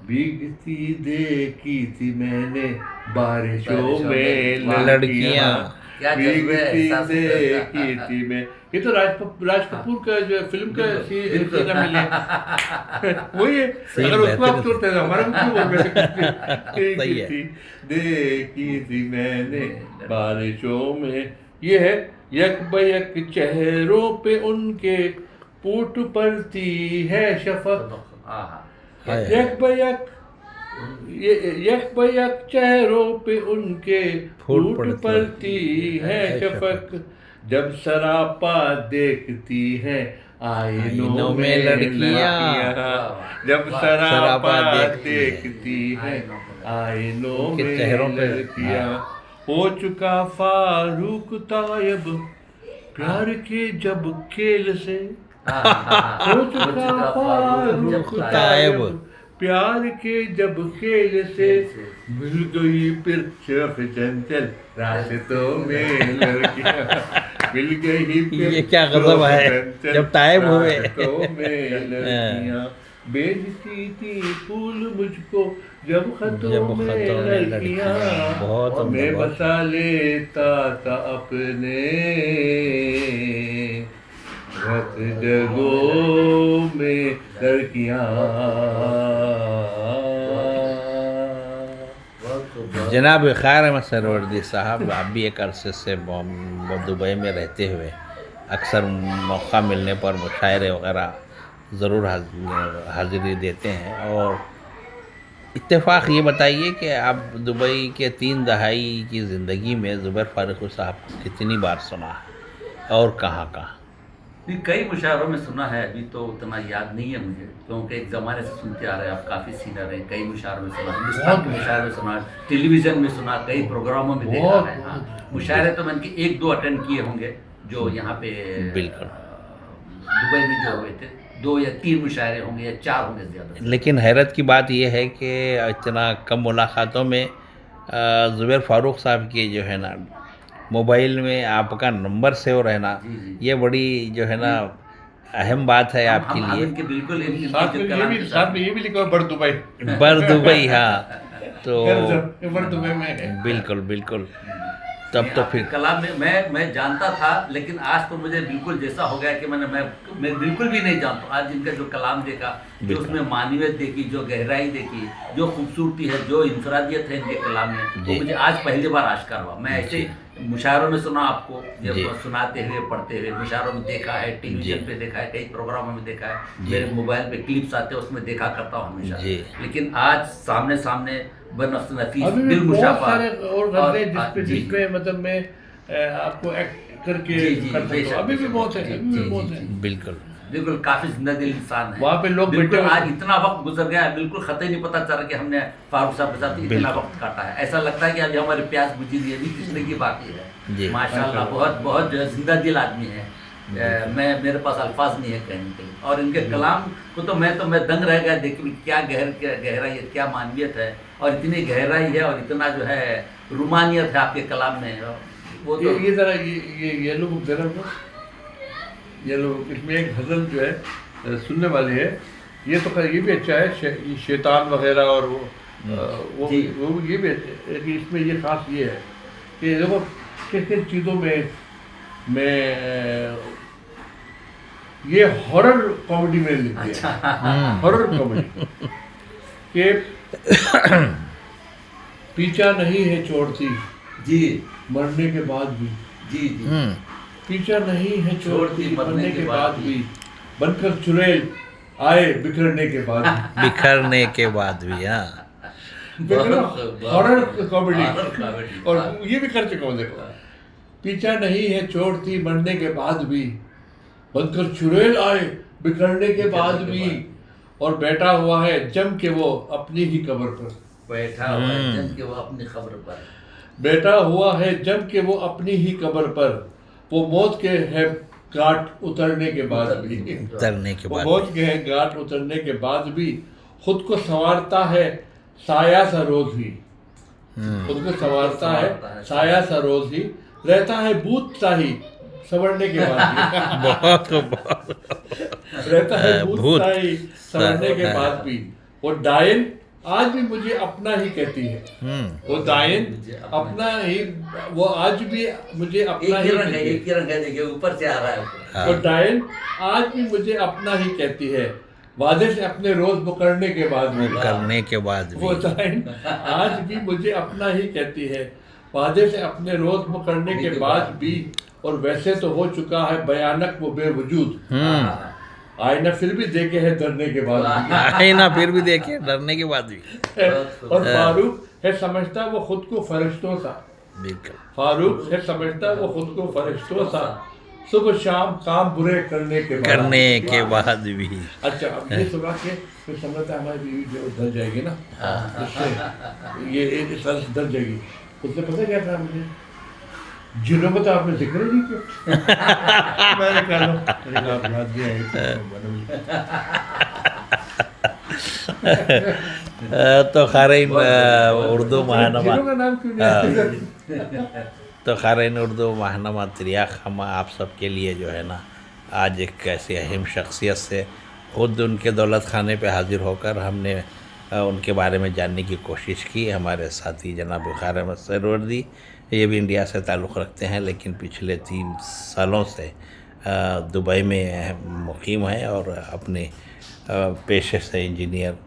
भीगती देखी थी मैंने बारिशों में लड़कियाँ। क्या जज्बे है, एहसास देखी थी मैं। ये तो राज कपूर का जो फिल्म का सीना मिले वही है। अगर उसको आप चोरते हैं हमारा क्यों बोल रहे सही है। देखी थी मैंने बारिशों में। ये है यक बयक चेहरों पे उनके पूट पड़ती है शफक। हाँ हाँ यक बयक चेहरों पे उनके फूट फूट पड़ती है शफक। जब सरापा देखती है आईनों में लड़कियां। जब सरापा देखती है आईनों उनके में चेहरों पे लड़कियां। हो चुका फारूक तायब प्यार के जब खेल से। हो चुका फारूक तायब प्यार के जब खेल से। मिल गई फिर शफ चंचल रास्तों में लड़कियां। मिल गई फिर ये क्या गजब है, चंचल जब तायब हुए। रास्तों में लड़कियां। बेचती थी फूल मुझको जब खतों में लड़कियां। बहुत मैं बसा लेता था अपने रत जगों में लड़कियां। जनाब खैर अहमद सरवर्दी साहब, आप भी एक अरसे से दुबई में रहते हुए अक्सर मौका मिलने पर मुशायरे वगैरह ज़रूर हाज़िरी देते हैं, और इत्तेफाक ये बताइए कि आप दुबई के 3 दहाई की ज़िंदगी में ज़ुबैर फ़ारूक़ी साहब को कितनी बार सुना है और कहाँ कहाँ? नहीं, कई मुशायरों में सुना है, अभी तो उतना याद नहीं है मुझे, क्योंकि एक ज़माने से सुनते आ रहे हैं, आप काफ़ी सीनियर हैं। कई मुशायरों में सुना, हिंदुस्तान के मुशायरे में सुना, टेलीविज़न में सुना, कई प्रोग्रामों में देखा है। हाँ, मुशायरे तो मैंने 1-2 अटेंड किए होंगे जो यहाँ पे बिल्कुल दुबई में जो हुए थे। 2 या 3 मुशायरे होंगे या 4 होंगे ज़्यादा। लेकिन हैरत की बात यह है कि इतना कम मुलाकातों में ज़ुबैर फ़ारूक़ साहब की जो है ना मोबाइल में आपका नंबर सेव रहना, ये बड़ी जो है ना अहम बात है आपके लिए। इनके बिल्कुल साथ में ये भी लिखा बर दुबई। बर दुबई, हाँ, तो बर दुबई में है। बिल्कुल बिल्कुल। तब तो फिर कलाम में मैं जानता था, लेकिन आज तो मुझे बिल्कुल जैसा हो गया कि मैं बिल्कुल भी नहीं जानता। आज इनका जो कलाम देखा, जो उसमें मानवियत देखी, जो गहराई देखी, जो खूबसूरती है, जो इंफरादियत है इनके कलाम में, वो मुझे आज पहली बार आश्कार हुआ। मैं ऐसे मुशायरों में सुना, आपको जब सुनाते हुए पढ़ते हुए मुशायरों में देखा है, टेलीविजन पे देखा है, कई प्रोग्रामों में देखा है, मेरे मोबाइल पे क्लिप्स आते हैं उसमें देखा करता हूँ हमेशा। लेकिन आज सामने सामने दिल मुशाफा और जिसमें मतलब मैं आपको एक्ट करके कर सकता हूं। अभी भी बहुत है, बिल्कुल बिल्कुल काफी जिंदा दिल इंसान है। वहाँ पे लोग बिल्कुल आज इतना वक्त गुजर गया है, बिल्कुल खत ही नहीं पता चला कि हमने फारूक साहब के साथ इतना वक्त काटा है। ऐसा लगता है कि अभी हमारी प्यास बुझी नहीं, अभी किसने की बाकी है। माशाल्लाह बहुत बहुत जिंदा दिल आदमी है। मेरे पास अल्फाज नहीं है कहने के लिए। और इनके कलाम को तो मैं दंग रह गया देख, क्या गहराई है, क्या मानवियत है, और इतनी गहराई है और इतना जो है रुमानियत है आपके कलाम में। वो तो ये जरा ये लोग जरा ये लोग इसमें एक गज़ल जो है सुनने वाली है। ये तो खैर ये भी अच्छा है, शैतान वगैरह, और वो ये भी है कि इसमें ये खास ये है कि देखो किस किन चीज़ों में मैं ये हॉरर कॉमेडी में लिखी है। हॉरर कॉमेडी के पीछा नहीं है छोड़ती जी मरने के बाद भी। जी जी पीछा नहीं है छोड़ती मरने के बाद भी, बनकर चुड़ैल आए बिखरने के बाद भी। बिखरने के बाद भी, हाँ, हॉरर कॉमेडी। और ये भी कर चुका हूँ, देखो पीछा नहीं है छोड़ती मरने के बाद भी, बनकर चुड़ैल आए बिखरने के बाद भी, और बैठा हुआ है जम के वो अपनी ही कब्र पर। बैठा हुआ है जम के वो अपनी खबर पर। बैठा हुआ है जम के वो अपनी ही कब्र पर, वो मौत के है घाट उतरने के बाद भी। मौत के है घाट उतरने के बाद भी खुद को संवारता है साया सा रोज ही। खुद को संवारता है साया सा रोज ही, रहता है भूत सा ही संवरने के बाद भी। रहता है भूत सा ही संवरने के बाद भी, वो डायल आज भी मुझे अपना ही कहती है। वो दायन अपना ही, वो आज भी मुझे अपना एक ही ही रंग है, कहती है। एक ही रंग है, देखिए ऊपर से आ रहा है ऊपर। वो डायन आज भी मुझे अपना ही कहती है, वादे से अपने रोज मुकरने के बाद भी। करने के बाद वो भी डायन आज भी मुझे अपना ही कहती है, वादे से अपने रोज मुकरने के बाद भी। और वैसे तो हो चुका है भयानक वो बेवजूद, आईना फिर भी देखे है डरने के बाद भी। आईना फिर भी देखे डरने के बाद भी। और फारूक है समझता वो खुद को फरिश्तों सा, बिल्कुल। फारूक है समझता वो खुद को फरिश्तों सा, सुबह शाम काम बुरे करने के बाद भी। अच्छा, अब ये सुना के फिर समझता हमारी बीवी जो डर जाएगी ना, उससे ये इस तरह से डर जाएगी। उसने पता क्या था मुझे, जिन्हों को तो आपने जिक्र ही नहीं किया। मैंने कहा लो, मैंने कहा अपराध भी है तो खारिन उर्दू महानमा, जिन्हों का नाम क्यों नहीं? तो खारिन उर्दू महानमा तिरियाख हम आप सबके लिए जो है ना आज एक ऐसी अहम शख्सियत से खुद उनके दौलत खाने पे हाजिर होकर हमने उनके बारे में जानने की कोशिश की। हमारे साथी जनाब बुखार अहमद सरवर्दी, ये भी इंडिया से ताल्लुक़ रखते हैं लेकिन पिछले 3 सालों से दुबई में मुकीम हैं और अपने पेशे से इंजीनियर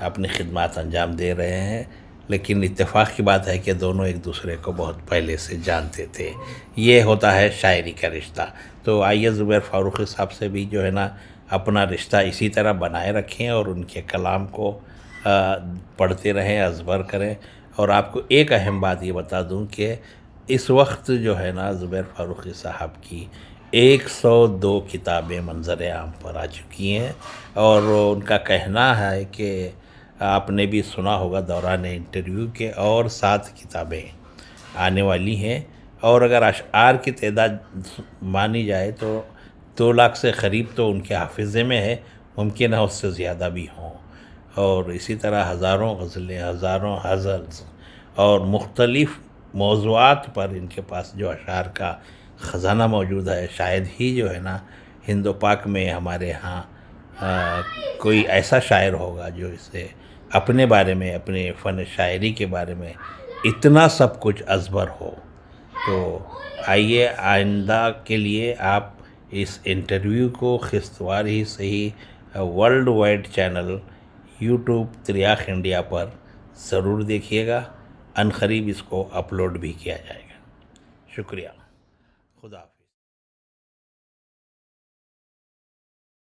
अपनी खिदमत अंजाम दे रहे हैं। लेकिन इत्तेफाक की बात है कि दोनों एक दूसरे को बहुत पहले से जानते थे। ये होता है शायरी का रिश्ता। तो आइए ज़ुबैर फ़ारूक़ी साहब से भी जो है ना अपना रिश्ता इसी तरह बनाए रखें और उनके कलाम को पढ़ते रहें, अज़बर करें। और आपको एक अहम बात ये बता दूं कि इस वक्त जो है ना ज़ुबैर फ़ारूक़ी साहब की 102 किताबें मंज़र आम पर आ चुकी हैं और उनका कहना है कि आपने भी सुना होगा दौरान इंटरव्यू के और 7 किताबें आने वाली हैं। और अगर अशआर की तादाद मानी जाए तो 2 लाख से करीब तो उनके हाफिज़े में है, मुमकिन है उससे ज़्यादा भी हों। और इसी तरह हज़ारों गज़लें, हज़ारों हज़ल्स और मुख्तलिफ़ मौज़ूआत पर इनके पास जो अशआर का ख़ज़ाना मौजूद है। शायद ही जो है ना हिंदो पाक में हमारे यहाँ कोई ऐसा शायर होगा जो इसे अपने बारे में, अपने फ़न शायरी के बारे में इतना सब कुछ अज़बर हो। तो आइए आइंदा के लिए आप इस इंटरव्यू को ख़िस्तवार ही सही वर्ल्ड वाइड चैनल यूट्यूब तिरियाख इंडिया पर ज़रूर देखिएगा। अनक़रीब इसको अपलोड भी किया जाएगा। शुक्रिया। खुदा हाफ़िज़।